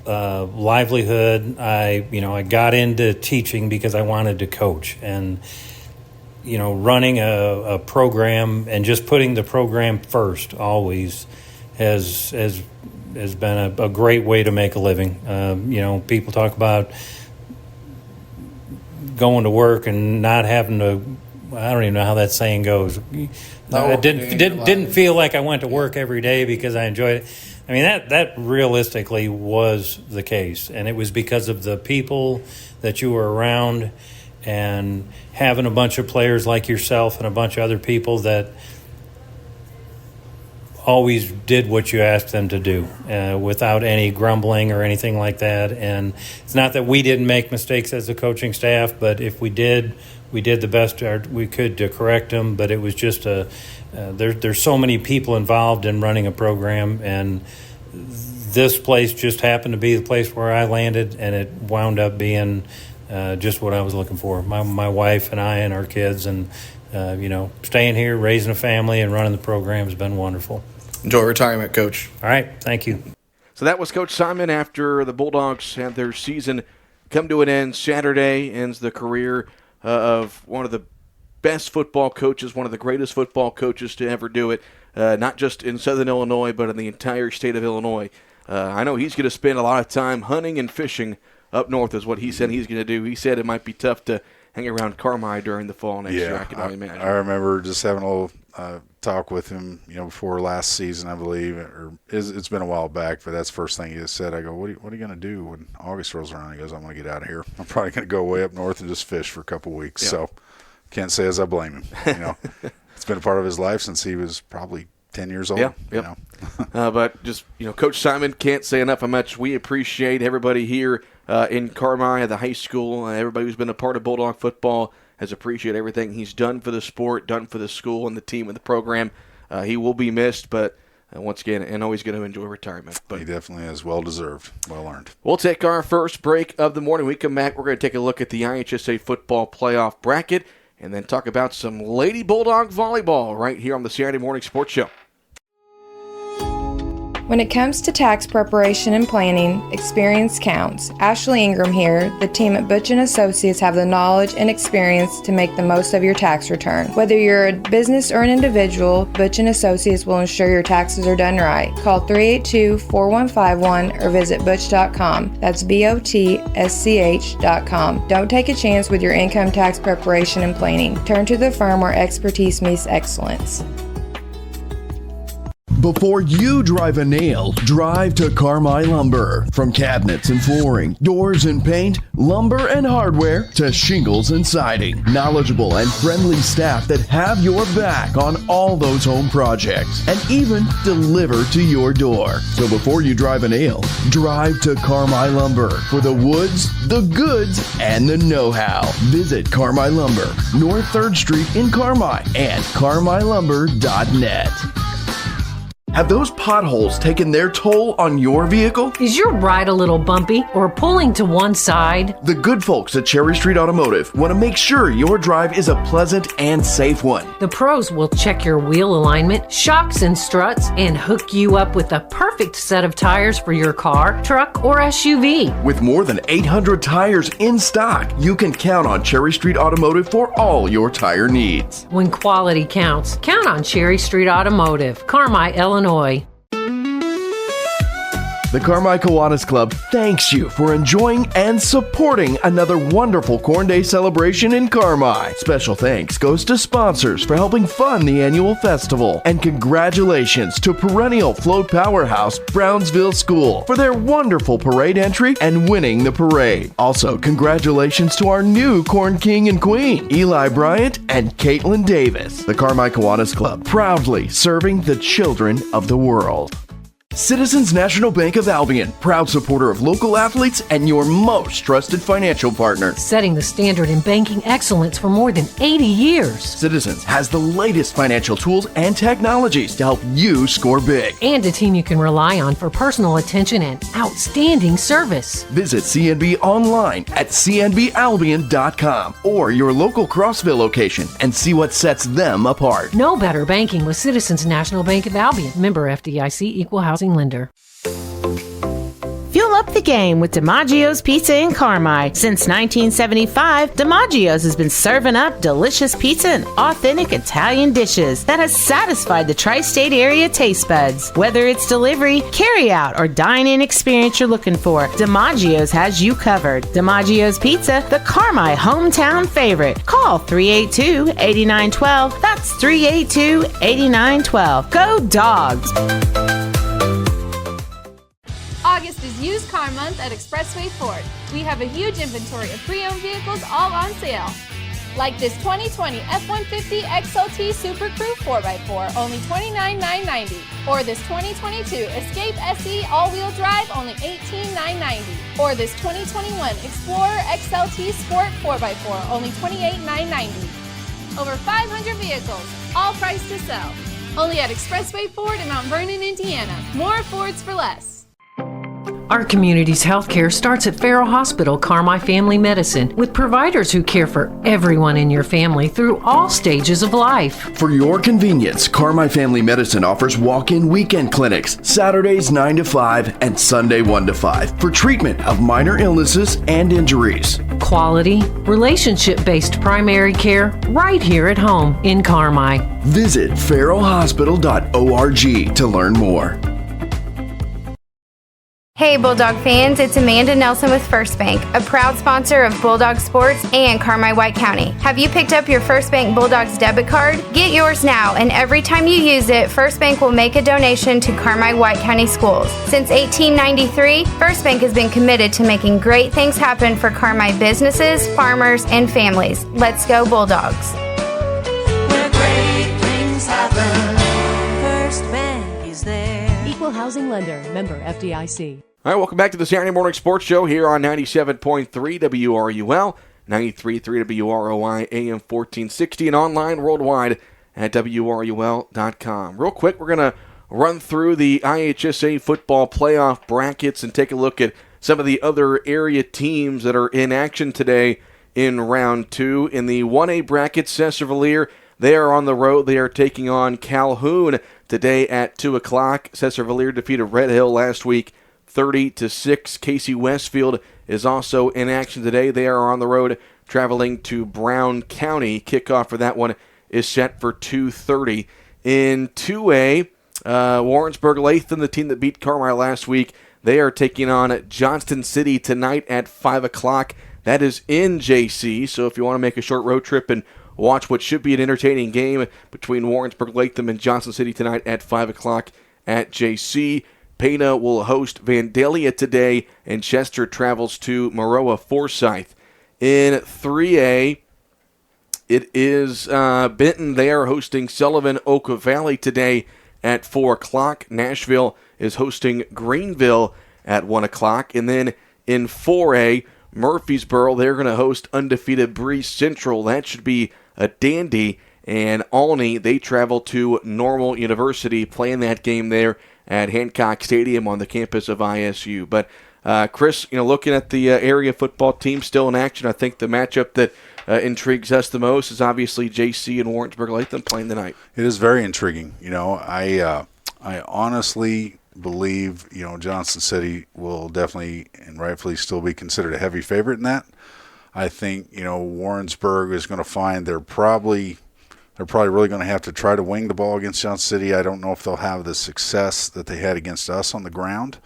livelihood. I got into teaching because I wanted to coach, and running a program and just putting the program first always has been a great way to make a living. People talk about going to work and not having to. I don't even know how that saying goes. I didn't feel like I went to work every day because I enjoyed it. I mean, that realistically was the case, and it was because of the people that you were around and having a bunch of players like yourself and a bunch of other people that always did what you asked them to do without any grumbling or anything like that. And it's not that we didn't make mistakes as a coaching staff, but if we did the best we could to correct them. But it was just there's so many people involved in running a program, and this place just happened to be the place where I landed, and it wound up being just what I was looking for. My wife and I and our kids, and staying here, raising a family, and running the program has been wonderful. Enjoy retirement, Coach. All right, thank you. So that was Coach Simon after the Bulldogs had their season come to an end. Saturday ends the career of one of the best football coaches, one of the greatest football coaches to ever do it, not just in Southern Illinois, but in the entire state of Illinois. I know he's going to spend a lot of time hunting and fishing up north is what he said he's going to do. He said it might be tough to hang around Carmi during the fall next year, I can only imagine. I remember just having a little talk with him, before last season, I believe, or it's been a while back, but that's the first thing he just said. I go, what are you going to do when August rolls around? He goes, I'm going to get out of here. I'm probably going to go way up north and just fish for a couple weeks. Yeah. So can't say as I blame him. It's been a part of his life since he was probably 10 years old. Yeah. But just, Coach Simon, can't say enough how much we appreciate everybody here in Carmi at the high school. Everybody who's been a part of Bulldog football has appreciated everything he's done for the sport, done for the school and the team and the program. He will be missed, but once again, and always going to enjoy retirement. But he definitely is well-deserved, well-earned. We'll take our first break of the morning. When we come back, we're going to take a look at the IHSA football playoff bracket and then talk about some Lady Bulldog volleyball right here on the Saturday Morning Sports Show. When it comes to tax preparation and planning, experience counts. Ashley Ingram here. The team at Butch & Associates have the knowledge and experience to make the most of your tax return. Whether you're a business or an individual, Butch & Associates will ensure your taxes are done right. Call 382-4151 or visit butch.com. That's BOTSCH.com. Don't take a chance with your income tax preparation and planning. Turn to the firm where expertise meets excellence. Before you drive a nail, drive to Carmi Lumber. From cabinets and flooring, doors and paint, lumber and hardware, to shingles and siding. Knowledgeable and friendly staff that have your back on all those home projects and even deliver to your door. So before you drive a nail, drive to Carmi Lumber for the woods, the goods, and the know-how. Visit Carmi Lumber, North 3rd Street in Carmi and carmilumber.net. Have those potholes taken their toll on your vehicle? Is your ride a little bumpy or pulling to one side? The good folks at Cherry Street Automotive want to make sure your drive is a pleasant and safe one. The pros will check your wheel alignment, shocks and struts, and hook you up with the perfect set of tires for your car, truck, or SUV. With more than 800 tires in stock, you can count on Cherry Street Automotive for all your tire needs. When quality counts, count on Cherry Street Automotive, Carmi, Illinois. The Carmi Kiwanis Club thanks you for enjoying and supporting another wonderful Corn Day celebration in Carmi. Special thanks goes to sponsors for helping fund the annual festival. And congratulations to perennial float powerhouse Brownsville School for their wonderful parade entry and winning the parade. Also, congratulations to our new Corn King and Queen, Eli Bryant and Caitlin Davis. The Carmi Kiwanis Club, proudly serving the children of the world. Citizens National Bank of Albion, proud supporter of local athletes and your most trusted financial partner. Setting the standard in banking excellence for more than 80 years. Citizens has the latest financial tools and technologies to help you score big. And a team you can rely on for personal attention and outstanding service. Visit CNB online at cnbalbion.com or your local Crossville location and see what sets them apart. No better banking with Citizens National Bank of Albion. Member FDIC, Equal Housing Lender. Fuel up the game with DiMaggio's Pizza in Carmi. Since 1975, DiMaggio's has been serving up delicious pizza and authentic Italian dishes that has satisfied the tri-state area taste buds. Whether it's delivery, carry-out, or dine-in experience you're looking for, DiMaggio's has you covered. DiMaggio's Pizza, the Carmi hometown favorite. Call 382-8912. That's 382-8912. Go Dogs! August is used car month at Expressway Ford. We have a huge inventory of pre-owned vehicles all on sale. Like this 2020 F-150 XLT Super Crew 4x4, only $29,990. Or this 2022 Escape SE all-wheel drive, only $18,990. Or this 2021 Explorer XLT Sport 4x4, only $28,990. Over 500 vehicles, all priced to sell. Only at Expressway Ford in Mount Vernon, Indiana. More Fords for less. Our community's healthcare starts at Farrell Hospital Carmi Family Medicine, with providers who care for everyone in your family through all stages of life. For your convenience, Carmi Family Medicine offers walk-in weekend clinics, Saturdays 9 to 5 and Sunday 1 to 5, for treatment of minor illnesses and injuries. Quality, relationship-based primary care right here at home in Carmi. Visit farrellhospital.org to learn more. Hey Bulldog fans, it's Amanda Nelson with First Bank, a proud sponsor of Bulldog Sports and Carmi White County. Have you picked up your First Bank Bulldogs debit card? Get yours now, and every time you use it, First Bank will make a donation to Carmi White County Schools. Since 1893, First Bank has been committed to making great things happen for Carmi businesses, farmers, and families. Let's go Bulldogs. Where great things happen, First Bank is there. Equal Housing Lender, member FDIC. All right, welcome back to the Saturday Morning Sports Show here on 97.3 WRUL, 93.3 WROI, AM 1460, and online worldwide at WRUL.com. Real quick, we're going to run through the IHSA football playoff brackets and take a look at some of the other area teams that are in action today in round two. In the 1A bracket, Cesar-Valliere, they are on the road. They are taking on Calhoun today at 2 o'clock. Cesar-Valliere defeated Red Hill last week 30-6. Casey Westfield is also in action today. They are on the road traveling to Brown County. Kickoff for that one is set for 2:30. In 2A, Warrensburg-Latham, the team that beat Carmi last week, they are taking on Johnston City tonight at 5 o'clock. That is in JC, so if you want to make a short road trip and watch what should be an entertaining game between Warrensburg-Latham and Johnston City tonight at 5 o'clock at JC. Pana will host Vandalia today, and Chester travels to Maroa Forsyth. In 3A, it is Benton. They are hosting Sullivan Oka Valley today at 4 o'clock. Nashville is hosting Greenville at 1 o'clock. And then in 4A, Murfreesboro, they're going to host undefeated Breeze Central. That should be a dandy. And Alney, they travel to Normal University, playing that game there at Hancock Stadium on the campus of ISU. But, Chris, looking at the area football team still in action, I think the matchup that intrigues us the most is obviously JC and Warrensburg Latham playing tonight. It is very intriguing. I honestly believe, Johnson City will definitely and rightfully still be considered a heavy favorite in that. I think, Warrensburg is going to find they're probably really going to have to try to wing the ball against Johnson City. I don't know if they'll have the success that they had against us on the ground.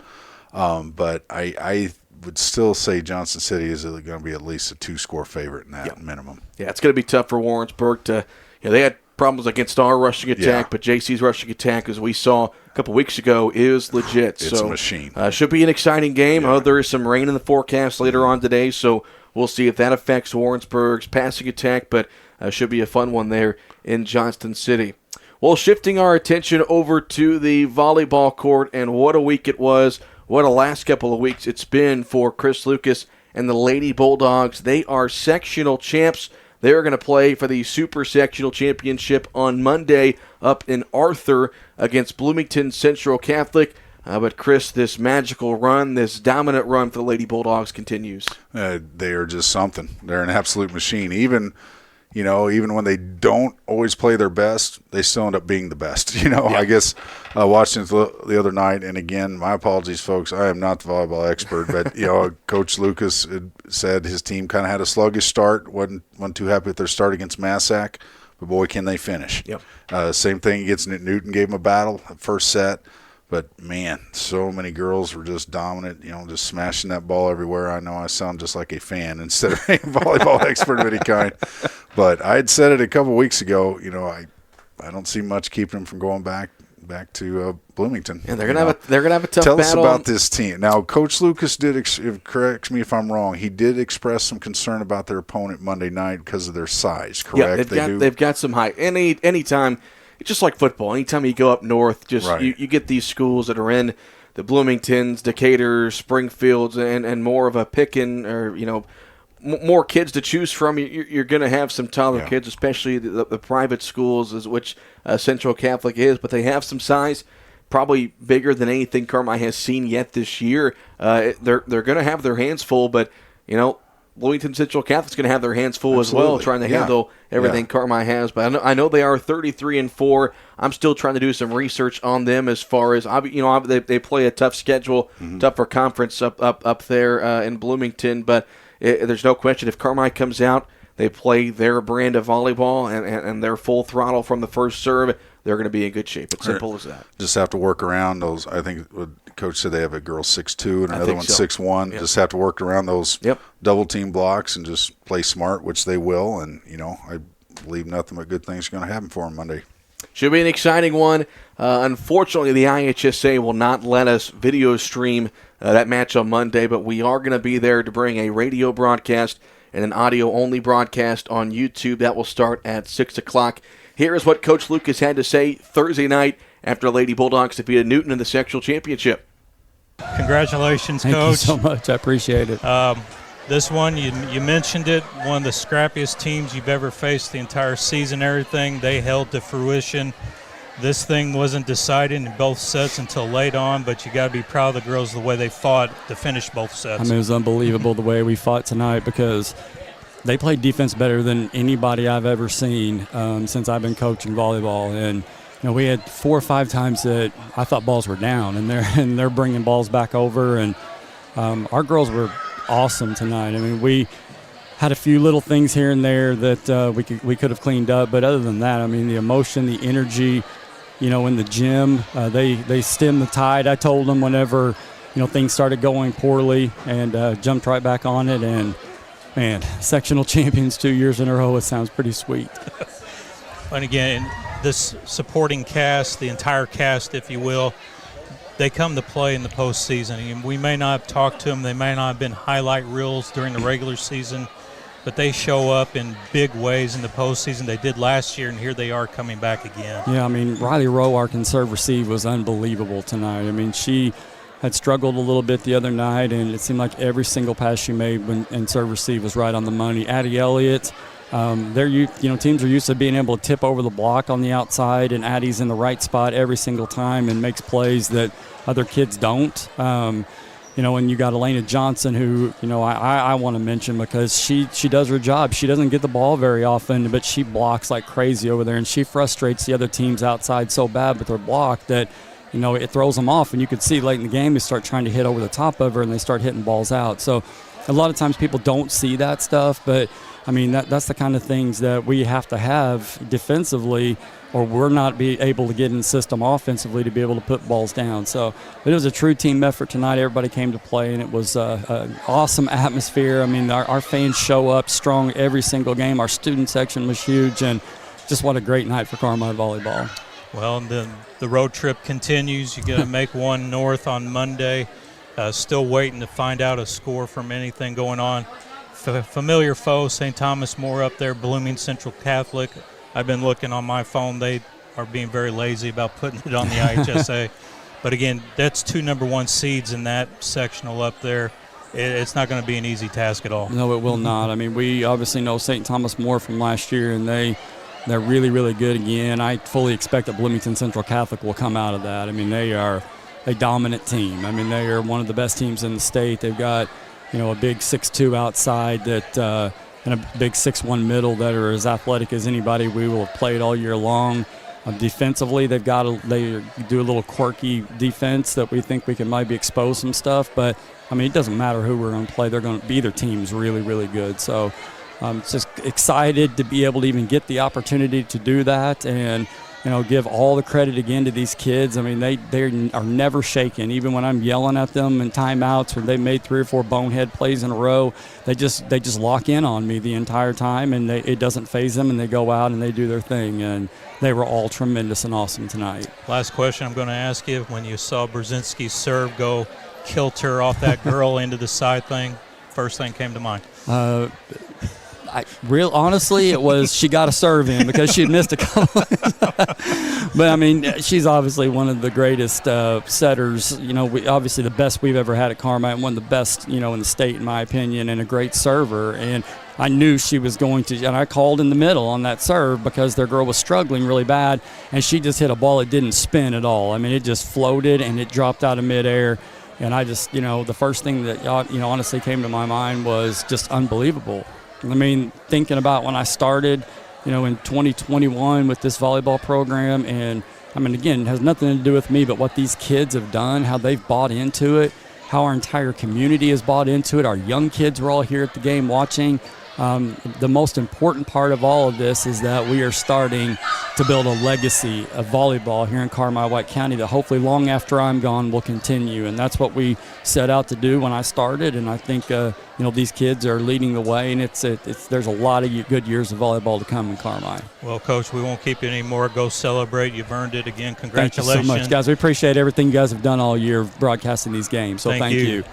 But I would still say Johnson City is going to be at least a 2-score favorite in that minimum. Yeah, it's going to be tough for Warrensburg to, they had problems against our rushing attack, but JC's rushing attack, as we saw a couple weeks ago, is legit. It's a machine. Should be an exciting game. Yeah. There is some rain in the forecast later on today, so we'll see if that affects Warrensburg's passing attack, but should be a fun one there in Johnston City. Well, shifting our attention over to the volleyball court, and what a week it was. What a last couple of weeks it's been for Chris Lucas and the Lady Bulldogs. They are sectional champs. They're going to play for the Super Sectional Championship on Monday up in Arthur against Bloomington Central Catholic. But, Chris, this magical run, this dominant run for the Lady Bulldogs continues. They are just something. They're an absolute machine. Even when they don't always play their best, they still end up being the best. I guess watching it the other night, and again, my apologies, folks, I am not the volleyball expert, but, Coach Lucas said his team kind of had a sluggish start, wasn't too happy with their start against Massac, but boy, can they finish. Yep. Same thing against Newton, gave them a battle at first set. But, man, so many girls were just dominant, just smashing that ball everywhere. I know I sound just like a fan instead of a volleyball expert of any kind. But I had said it a couple weeks ago, I don't see much keeping them from going back to Bloomington. And they're gonna have a tough battle. Tell us about this team. Now, Coach Lucas did correct me if I'm wrong. He did express some concern about their opponent Monday night because of their size. Correct? Yeah, they've got some height. Anytime. It's just like football. Anytime you go up north, you get these schools that are in the Bloomingtons, Decatur, Springfields, and more of a picking or, more kids to choose from. You're going to have some taller kids, especially the private schools, which Central Catholic is. But they have some size, probably bigger than anything Carmi has seen yet this year. They're going to have their hands full, but, Bloomington Central Catholic's going to have their hands full as well, trying to handle everything Carmi has. But I know they are 33-4. I'm still trying to do some research on them as far as they play a tough schedule, tougher conference up there in Bloomington. But there's no question if Carmi comes out, they play their brand of volleyball and they're full throttle from the first serve, they're going to be in good shape. It's simple as that. Just have to work around those. I think what Coach said, they have a girl 6'2" and another one 6'1". Yep. Just have to work around those double team blocks and just play smart, which they will. And, I believe nothing but good things are going to happen for them Monday. Should be an exciting one. Unfortunately, the IHSA will not let us video stream that match on Monday, but we are going to be there to bring a radio broadcast and an audio-only broadcast on YouTube. That will start at 6 o'clock. Here is what Coach Lucas had to say Thursday night after Lady Bulldogs defeated Newton in the sectional championship. Congratulations, Coach. Thank you so much. I appreciate it. This one, you mentioned it, one of the scrappiest teams you've ever faced the entire season, everything. They held to fruition. This thing wasn't decided in both sets until late on, but you got to be proud of the girls the way they fought to finish both sets. It was unbelievable the way we fought tonight because they played defense better than anybody I've ever seen since I've been coaching volleyball. And we had 4 or 5 times that I thought balls were down, and they're bringing balls back over. And our girls were awesome tonight. We had a few little things here and there that we could have cleaned up, but other than that, the emotion, the energy, in the gym, they stemmed the tide. I told them whenever things started going poorly, and jumped right back on it. And man, sectional champions 2 years in a row, it sounds pretty sweet. And again, this supporting cast, the entire cast, if you will, they come to play in the postseason. And we may not have talked to them. They may not have been highlight reels during the regular season, but they show up in big ways in the postseason. They did last year, and here they are coming back again. Yeah, Riley Rowe, our can serve receive, was unbelievable tonight. She had struggled a little bit the other night, and it seemed like every single pass she made and serve receive was right on the money. Addie Elliott, teams are used to being able to tip over the block on the outside, and Addie's in the right spot every single time and makes plays that other kids don't. And you got Elena Johnson, who, I want to mention because she does her job. She doesn't get the ball very often, but she blocks like crazy over there, and she frustrates the other teams outside so bad with her block that, it throws them off. And you could see late in the game they start trying to hit over the top of her, and they start hitting balls out. So a lot of times people don't see that stuff, but, that's the kind of things that we have to have defensively, or we're not able to get in the system offensively to be able to put balls down. So it was a true team effort tonight. Everybody came to play, and it was an awesome atmosphere. Our fans show up strong every single game. Our student section was huge, and just what a great night for Carmi volleyball. Well, and then the road trip continues. You got to make one north on Monday. Still waiting to find out a score from anything going on. Familiar foe, St. Thomas More up there, Blooming Central Catholic. I've been looking on my phone. They are being very lazy about putting it on the IHSA. But, again, that's 2 number 1 seeds in that sectional up there. It's not going to be an easy task at all. No, it will not. We obviously know St. Thomas More from last year, and they're really, really good again. I fully expect that Bloomington Central Catholic will come out of that. They are a dominant team. They are one of the best teams in the state. They've got, a big 6'2" outside that and a big 6'1" middle that are as athletic as anybody we will have played all year long. Defensively, they do a little quirky defense that we think we can maybe expose some stuff. But, it doesn't matter who we're going to play. They're going to be either team's really, really good. So I'm just excited to be able to even get the opportunity to do that and, give all the credit again to these kids. They are never shaken. Even when I'm yelling at them in timeouts when they made 3 or 4 bonehead plays in a row, they just lock in on me the entire time, and it doesn't faze them, and they go out and they do their thing. And they were all tremendous and awesome tonight. Last question I'm going to ask you: when you saw Brzezinski's serve go kilter off that girl into the side thing, first thing came to mind? Honestly, it was she got a serve in because she had missed a couple. But, she's obviously one of the greatest setters. Obviously the best we've ever had at Carmi, and one of the best, in the state, in my opinion, and a great server. And I knew she was going to, and I called in the middle on that serve because their girl was struggling really bad, and she just hit a ball that didn't spin at all. It just floated, and it dropped out of midair. And I just, the first thing that, honestly came to my mind was just unbelievable. Thinking about when I started, in 2021 with this volleyball program, and again, it has nothing to do with me, but what these kids have done, how they've bought into it, how our entire community has bought into it. Our young kids were all here at the game watching. The most important part of all of this is that we are starting to build a legacy of volleyball here in Carmi-White County that hopefully long after I'm gone will continue. And that's what we set out to do when I started. And I think, these kids are leading the way, and there's a lot of good years of volleyball to come in Carmi. Well, Coach, we won't keep you anymore. Go celebrate. You've earned it again. Congratulations. Thank you so much, guys. We appreciate everything you guys have done all year broadcasting these games. So thank you.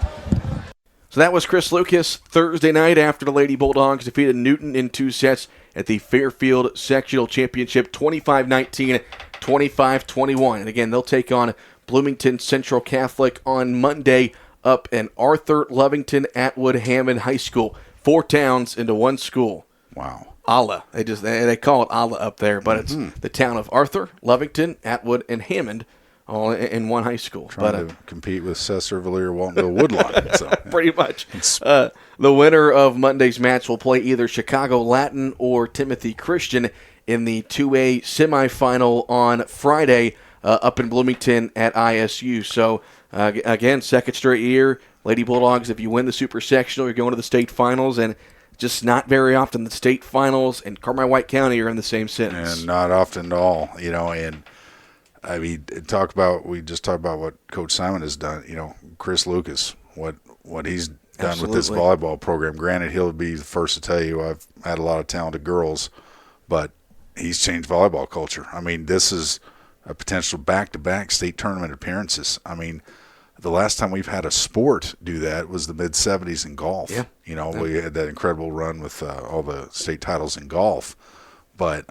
So that was Chris Lucas Thursday night after the Lady Bulldogs defeated Newton in 2 sets at the Fairfield Sectional Championship, 25-19, 25-21. And again, they'll take on Bloomington Central Catholic on Monday up in Arthur, Lovington, Atwood, Hammond High School. 4 towns into 1 school. Wow. Alla. They call it Alla up there, but it's the town of Arthur, Lovington, Atwood, and Hammond all in 1 high school. Trying to compete with Cesar Valier, Waltonville, Woodlawn. So. Pretty much. The winner of Monday's match will play either Chicago Latin or Timothy Christian in the 2A semifinal on Friday up in Bloomington at ISU. So, again, second straight year, Lady Bulldogs, if you win the Super Sectional, you're going to the state finals, and just not very often the state finals and Carmi-White County are in the same sentence. And not often at all, and we just talked about what Coach Simon has done. Chris Lucas, what he's done with this volleyball program. Granted, he'll be the first to tell you I've had a lot of talented girls, but he's changed volleyball culture. This is a potential back-to-back state tournament appearances. The last time we've had a sport do that was the mid-'70s in golf. Yeah. We had that incredible run with all the state titles in golf. But,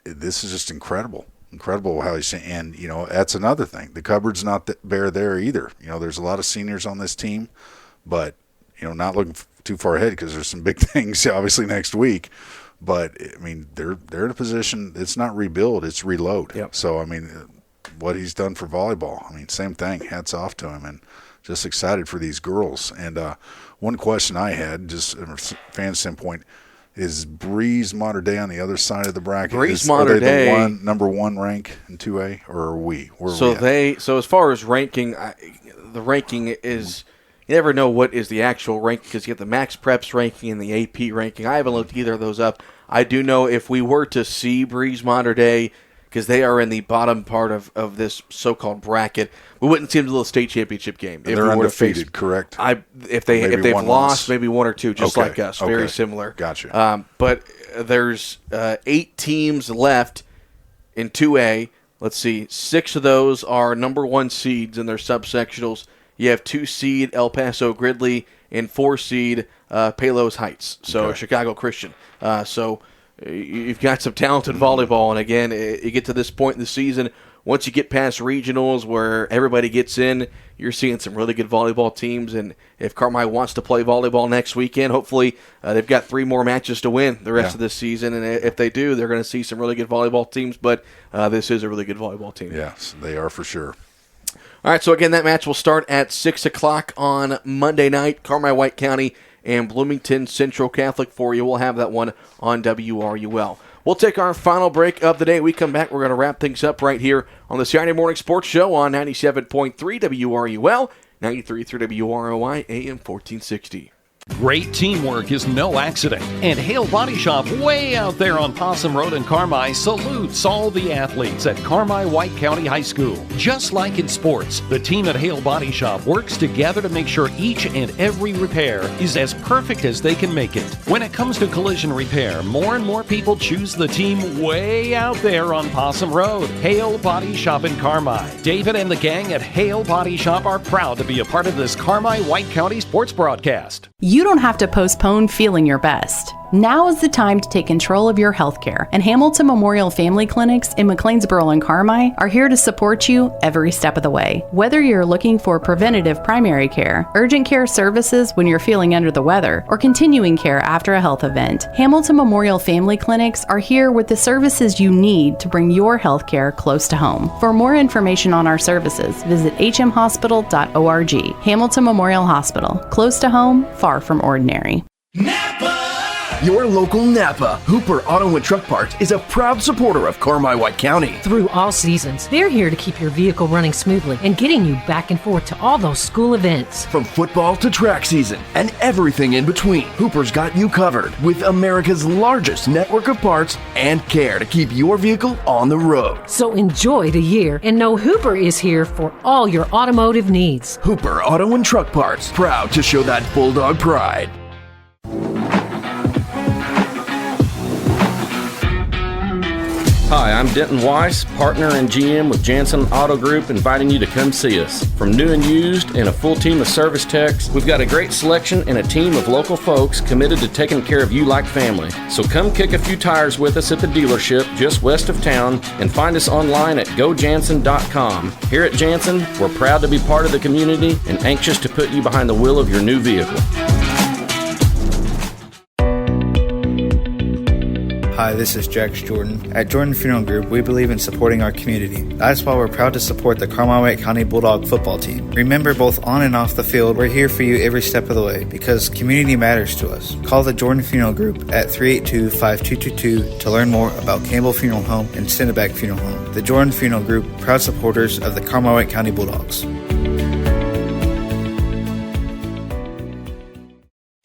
this is just incredible. Incredible how he's, and that's another thing. The cupboard's not bare there either. There's a lot of seniors on this team, but not looking too far ahead because there's some big things obviously next week. But I mean, they're in a position. It's not rebuild, it's reload. Yep. So I mean, what he's done for volleyball, I mean, same thing. Hats off to him, and just excited for these girls. And one question I had, just from a fan standpoint. Is Breeze Mater Dei on the other side of the bracket? Breeze Mater Dei, are they the number one rank in 2A, or are we? So as far as ranking, the ranking is, you never know what is the actual ranking because you get the Max Preps ranking and the AP ranking. I haven't looked either of those up. I do know if we were to see Breeze Mater Dei, because they are in the bottom part of this so-called bracket, we wouldn't see them to the state championship game. And they're undefeated, correct? If they've lost, maybe one or two, just like us, very similar. Gotcha. But there's 8 teams left in 2A. Let's see, 6 of those are number 1 seeds in their subsectionals. You have 2 seed El Paso Gridley and 4 seed Palos Heights, so Chicago Christian. So you've got some talented volleyball, and again, you get to this point in the season, once you get past regionals where everybody gets in, you're seeing some really good volleyball teams, and if Carmi wants to play volleyball next weekend, hopefully they've got 3 more matches to win the rest of this season, and if they do, they're going to see some really good volleyball teams, but this is a really good volleyball team. Yes, they are for sure. All right, so again, that match will start at 6 o'clock on Monday night, Carmi-White County and Bloomington Central Catholic for you. We'll have that one on WRUL. We'll take our final break of the day. We come back, we're going to wrap things up right here on the Saturday Morning Sports Show on 97.3 WRUL, 93.3 WROI, AM 1460. Great teamwork is no accident, and Hale Body Shop way out there on Possum Road in Carmi salutes all the athletes at Carmi-White County High School. Just like in sports, the team at Hale Body Shop works together to make sure each and every repair is as perfect as they can make it. When it comes to collision repair, more and more people choose the team way out there on Possum Road. Hale Body Shop in Carmi. David and the gang at Hale Body Shop are proud to be a part of this Carmi-White County sports broadcast. You don't have to postpone feeling your best. Now is the time to take control of your health care, and Hamilton Memorial Family Clinics in McLeansboro and Carmi are here to support you every step of the way. Whether you're looking for preventative primary care, urgent care services when you're feeling under the weather, or continuing care after a health event, Hamilton Memorial Family Clinics are here with the services you need to bring your health care close to home. For more information on our services, visit hmhospital.org. Hamilton Memorial Hospital, close to home, far from ordinary. Your local Napa Hooper Auto and Truck Parts is a proud supporter of Carmi-White County. Through all seasons, they're here to keep your vehicle running smoothly and getting you back and forth to all those school events. From football to track season and everything in between, Hooper's got you covered with America's largest network of parts and care to keep your vehicle on the road. So enjoy the year and know Hooper is here for all your automotive needs. Hooper Auto and Truck Parts, proud to show that Bulldog pride. Hi, I'm Denton Weiss, partner and GM with Jansen Auto Group, inviting you to come see us. From new and used and a full team of service techs, we've got a great selection and a team of local folks committed to taking care of you like family. So come kick a few tires with us at the dealership just west of town and find us online at gojansen.com. Here at Jansen, we're proud to be part of the community and anxious to put you behind the wheel of your new vehicle. Hi, this is Jax Jordan. At Jordan Funeral Group, we believe in supporting our community. That's why we're proud to support the Carmi-White County Bulldog football team. Remember, both on and off the field, we're here for you every step of the way because community matters to us. Call the Jordan Funeral Group at 382-5222 to learn more about Campbell Funeral Home and Cinderback Funeral Home. The Jordan Funeral Group, proud supporters of the Carmi-White County Bulldogs.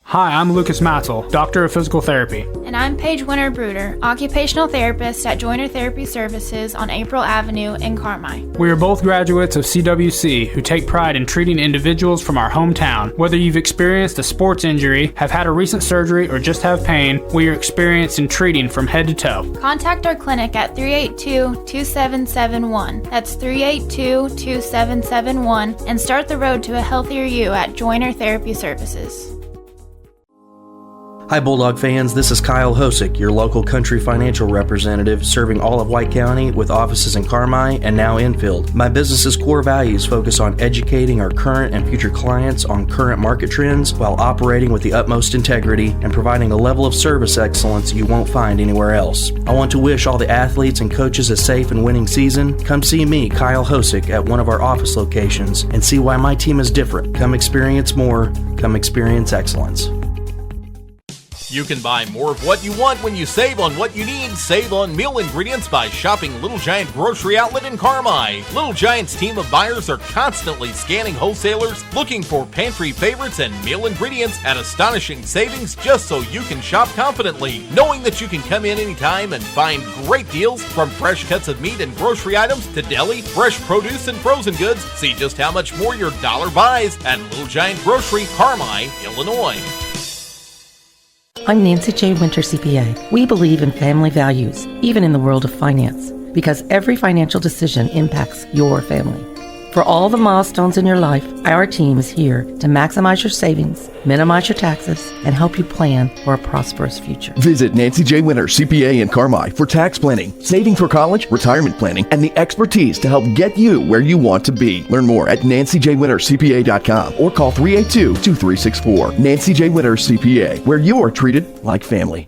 Hi, I'm Lucas Matzel, Doctor of Physical Therapy. And I'm Paige Winter-Bruder, Occupational Therapist at Joiner Therapy Services on April Avenue in Carmi. We are both graduates of CWC who take pride in treating individuals from our hometown. Whether you've experienced a sports injury, have had a recent surgery, or just have pain, we are experienced in treating from head to toe. Contact our clinic at 382-2771. That's 382-2771 and start the road to a healthier you at Joiner Therapy Services. Hi Bulldog fans, this is Kyle Hosick, your local country financial representative serving all of White County with offices in Carmi and now Enfield. My business's core values focus on educating our current and future clients on current market trends while operating with the utmost integrity and providing a level of service excellence you won't find anywhere else. I want to wish all the athletes and coaches a safe and winning season. Come see me, Kyle Hosick, at one of our office locations and see why my team is different. Come experience more. Come experience excellence. You can buy more of what you want when you save on what you need. Save on meal ingredients by shopping Little Giant Grocery Outlet in Carmi. Little Giant's team of buyers are constantly scanning wholesalers, looking for pantry favorites and meal ingredients at astonishing savings just so you can shop confidently, knowing that you can come in anytime and find great deals from fresh cuts of meat and grocery items to deli, fresh produce, and frozen goods. See just how much more your dollar buys at Little Giant Grocery, Carmi, Illinois. I'm Nancy J. Winter, CPA. We believe in family values, even in the world of finance, because every financial decision impacts your family. For all the milestones in your life, our team is here to maximize your savings, minimize your taxes, and help you plan for a prosperous future. Visit Nancy J. Winter, CPA in Carmi for tax planning, saving for college, retirement planning, and the expertise to help get you where you want to be. Learn more at nancyjwintercpa.com or call 382-2364. Nancy J. Winter, CPA, where you're treated like family.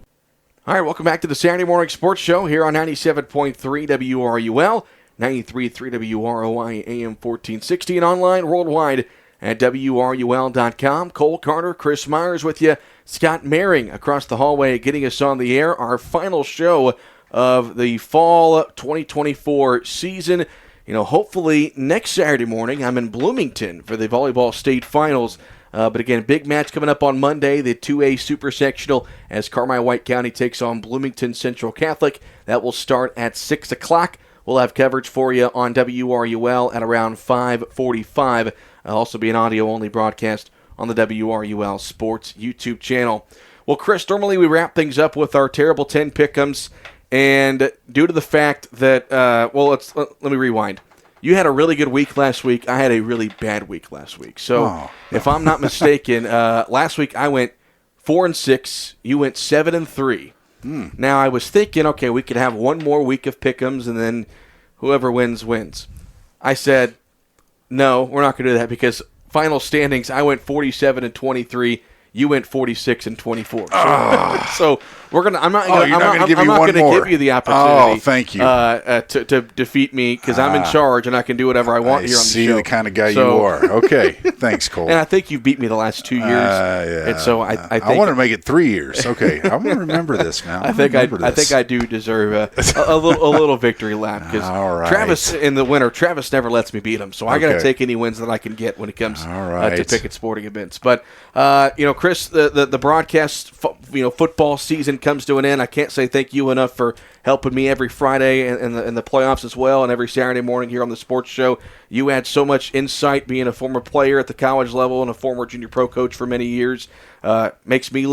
All right, welcome back to the Saturday Morning Sports Show here on 97.3 WRUL. 93.3 WROI AM 1460 and online worldwide at WRUL.com. Cole Carter, Chris Myers with you. Scott Maring across the hallway getting us on the air. Our final show of the fall 2024 season. You know, hopefully next Saturday morning I'm in Bloomington for the volleyball state finals. But again, big match coming up on Monday, the 2A Super Sectional as Carmi-White County takes on Bloomington Central Catholic. That will start at 6 o'clock. We'll have coverage for you on WRUL at around 5:45. Also be an audio-only broadcast on the WRUL Sports YouTube channel. Well, Chris, normally we wrap things up with our terrible 10 pick'ems, and due to the fact that, let me rewind. You had a really good week last week. I had a really bad week last week. So, if I'm not mistaken, last week I went 4-6. You went 7-3. Now, I was thinking, okay, we could have one more week of pick'ems, and then whoever wins, wins. I said, no, we're not going to do that because final standings, I went 47-23. You went 46-24. So we're gonna. I'm not going to give you the opportunity. Oh, thank you. To defeat me because I'm in charge and I can do whatever I want here on the show. I see the kind of guy you are. Okay, thanks, Cole. And I think you beat me the last 2 years. Yeah. And so I think I want to make it 3 years. Okay, I'm going to remember this now. I think I do deserve a little victory lap because Travis in the winter. Travis never lets me beat him, so I got to take any wins that I can get when it comes to Pickett sporting events. But Chris, the broadcast, football season comes to an end. I can't say thank you enough for helping me every Friday in the playoffs as well, and every Saturday morning here on the sports show. You add so much insight, being a former player at the college level and a former junior pro coach for many years. Makes me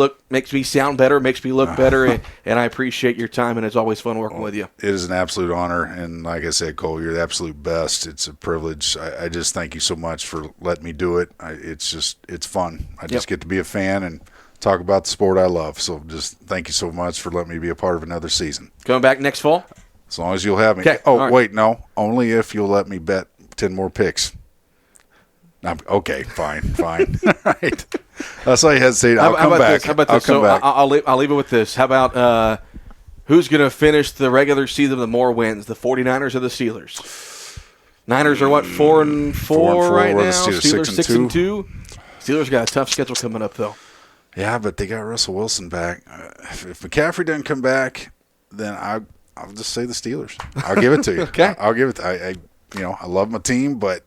sound better, makes me look better, and I appreciate your time, and it's always fun working with you. It is an absolute honor, and like I said, Cole, you're the absolute best. It's a privilege. I just thank you so much for letting me do it. It's fun. I just get to be a fan and talk about the sport I love. So just thank you so much for letting me be a part of another season. Coming back next fall? As long as you'll have me. Okay. Wait, no. Only if you'll let me bet 10 more picks. Okay, fine. All right. That's why you hesitate. I'll come back. How about this? I'll leave it with this. How about who's going to finish the regular season with more wins, the 49ers or the Steelers? Niners are what, 4-4 right now? Steelers 6-2. Steelers got a tough schedule coming up, though. Yeah, but they got Russell Wilson back. If McCaffrey doesn't come back, then I'll just say the Steelers. I'll give it to you. Okay. I'll give it. I love my team, but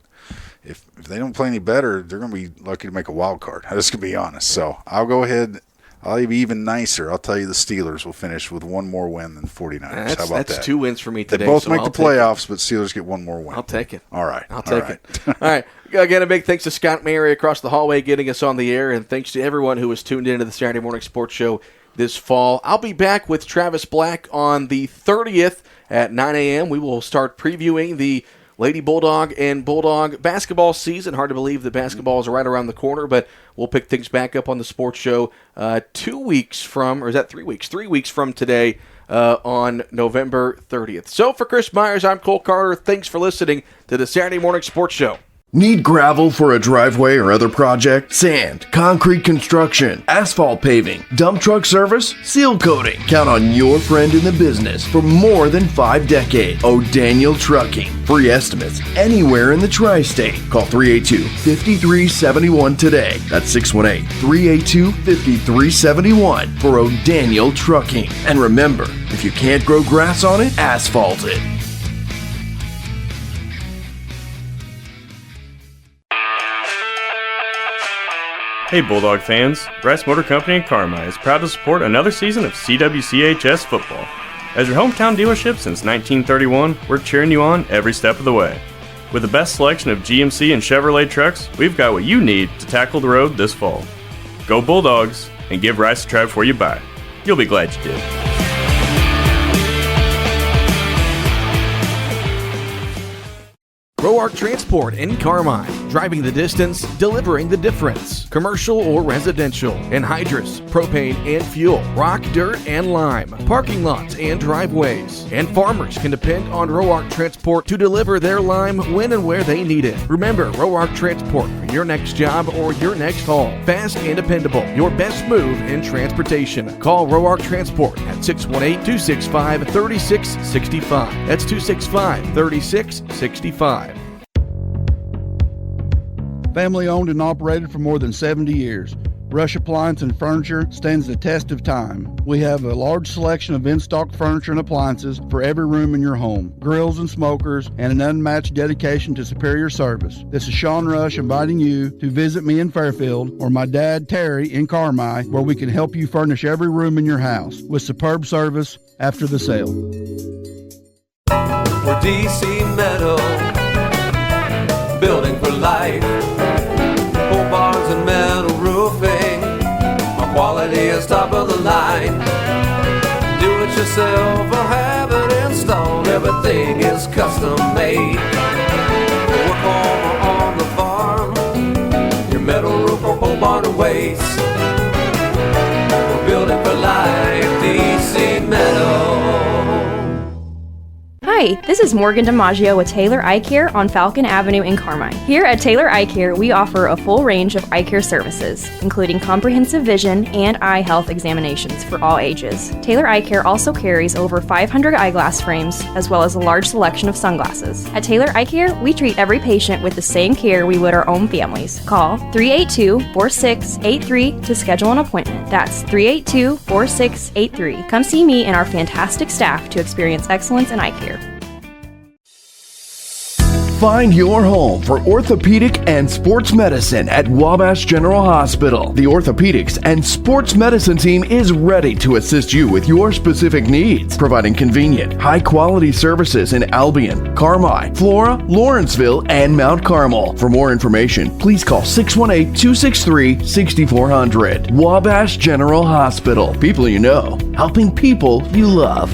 if they don't play any better, they're going to be lucky to make a wild card. I'm just going to be honest. So I'll go ahead. I'll be even nicer. I'll tell you the Steelers will finish with one more win than the 49ers. How about that? That's 2 wins for me today. They both make the playoffs, but Steelers get one more win. I'll take it. All right. I'll take it. All right. Again, a big thanks to Scott Mary across the hallway getting us on the air, and thanks to everyone who was tuned into the Saturday Morning Sports Show this fall. I'll be back with Travis Black on the 30th at 9 a.m. We will start previewing the Lady Bulldog and Bulldog basketball season. Hard to believe that basketball is right around the corner, but we'll pick things back up on the sports show 2 weeks from, or is that 3 weeks? 3 weeks from today on November 30th. So for Chris Myers, I'm Cole Carter. Thanks for listening to the Saturday Morning Sports Show. Need gravel for a driveway or other project? Sand, concrete construction, asphalt paving, dump truck service, seal coating. Count on your friend in the business for more than 5 decades. O'Daniel Trucking. Free estimates anywhere in the tri-state. Call 382-5371 today. That's 618-382-5371 for O'Daniel Trucking. And remember, if you can't grow grass on it, asphalt it. Hey Bulldog fans, Bryce Motor Company in Carmi is proud to support another season of CWCHS football. As your hometown dealership since 1931, we're cheering you on every step of the way. With the best selection of GMC and Chevrolet trucks, we've got what you need to tackle the road this fall. Go Bulldogs, and give Rice a try before you buy. You'll be glad you did. Roark Transport in Carmi. Driving the distance, delivering the difference. Commercial or residential. Anhydrous, propane and fuel. Rock, dirt, and lime. Parking lots and driveways. And farmers can depend on Roark Transport to deliver their lime when and where they need it. Remember, Roark Transport for your next job or your next haul. Fast and dependable. Your best move in transportation. Call Roark Transport at 618-265-3665. That's 265-3665. Family owned and operated for more than 70 years. Rush Appliance and Furniture stands the test of time. We have a large selection of in-stock furniture and appliances for every room in your home, grills and smokers, and an unmatched dedication to superior service. This is Sean Rush inviting you to visit me in Fairfield or my dad Terry in Carmi, where we can help you furnish every room in your house with superb service after the sale. We're DC Metal, building for life. Pole barns and metal roofing, our quality is top of the line. Do it yourself or have it installed, everything is custom made. Work home or on the farm, your metal roof or pole barn or waste. We're building for life, DC Metal. Hi, this is Morgan DiMaggio with Taylor Eye Care on Falcon Avenue in Carmi. Here at Taylor Eye Care, we offer a full range of eye care services, including comprehensive vision and eye health examinations for all ages. Taylor Eye Care also carries over 500 eyeglass frames, as well as a large selection of sunglasses. At Taylor Eye Care, we treat every patient with the same care we would our own families. Call 382-4683 to schedule an appointment. That's 382-4683. Come see me and our fantastic staff to experience excellence in eye care. Find your home for orthopedic and sports medicine at Wabash General Hospital. The orthopedics and sports medicine team is ready to assist you with your specific needs, providing convenient, high-quality services in Albion, Carmi, Flora, Lawrenceville, and Mount Carmel. For more information, please call 618-263-6400. Wabash General Hospital. People you know, helping people you love.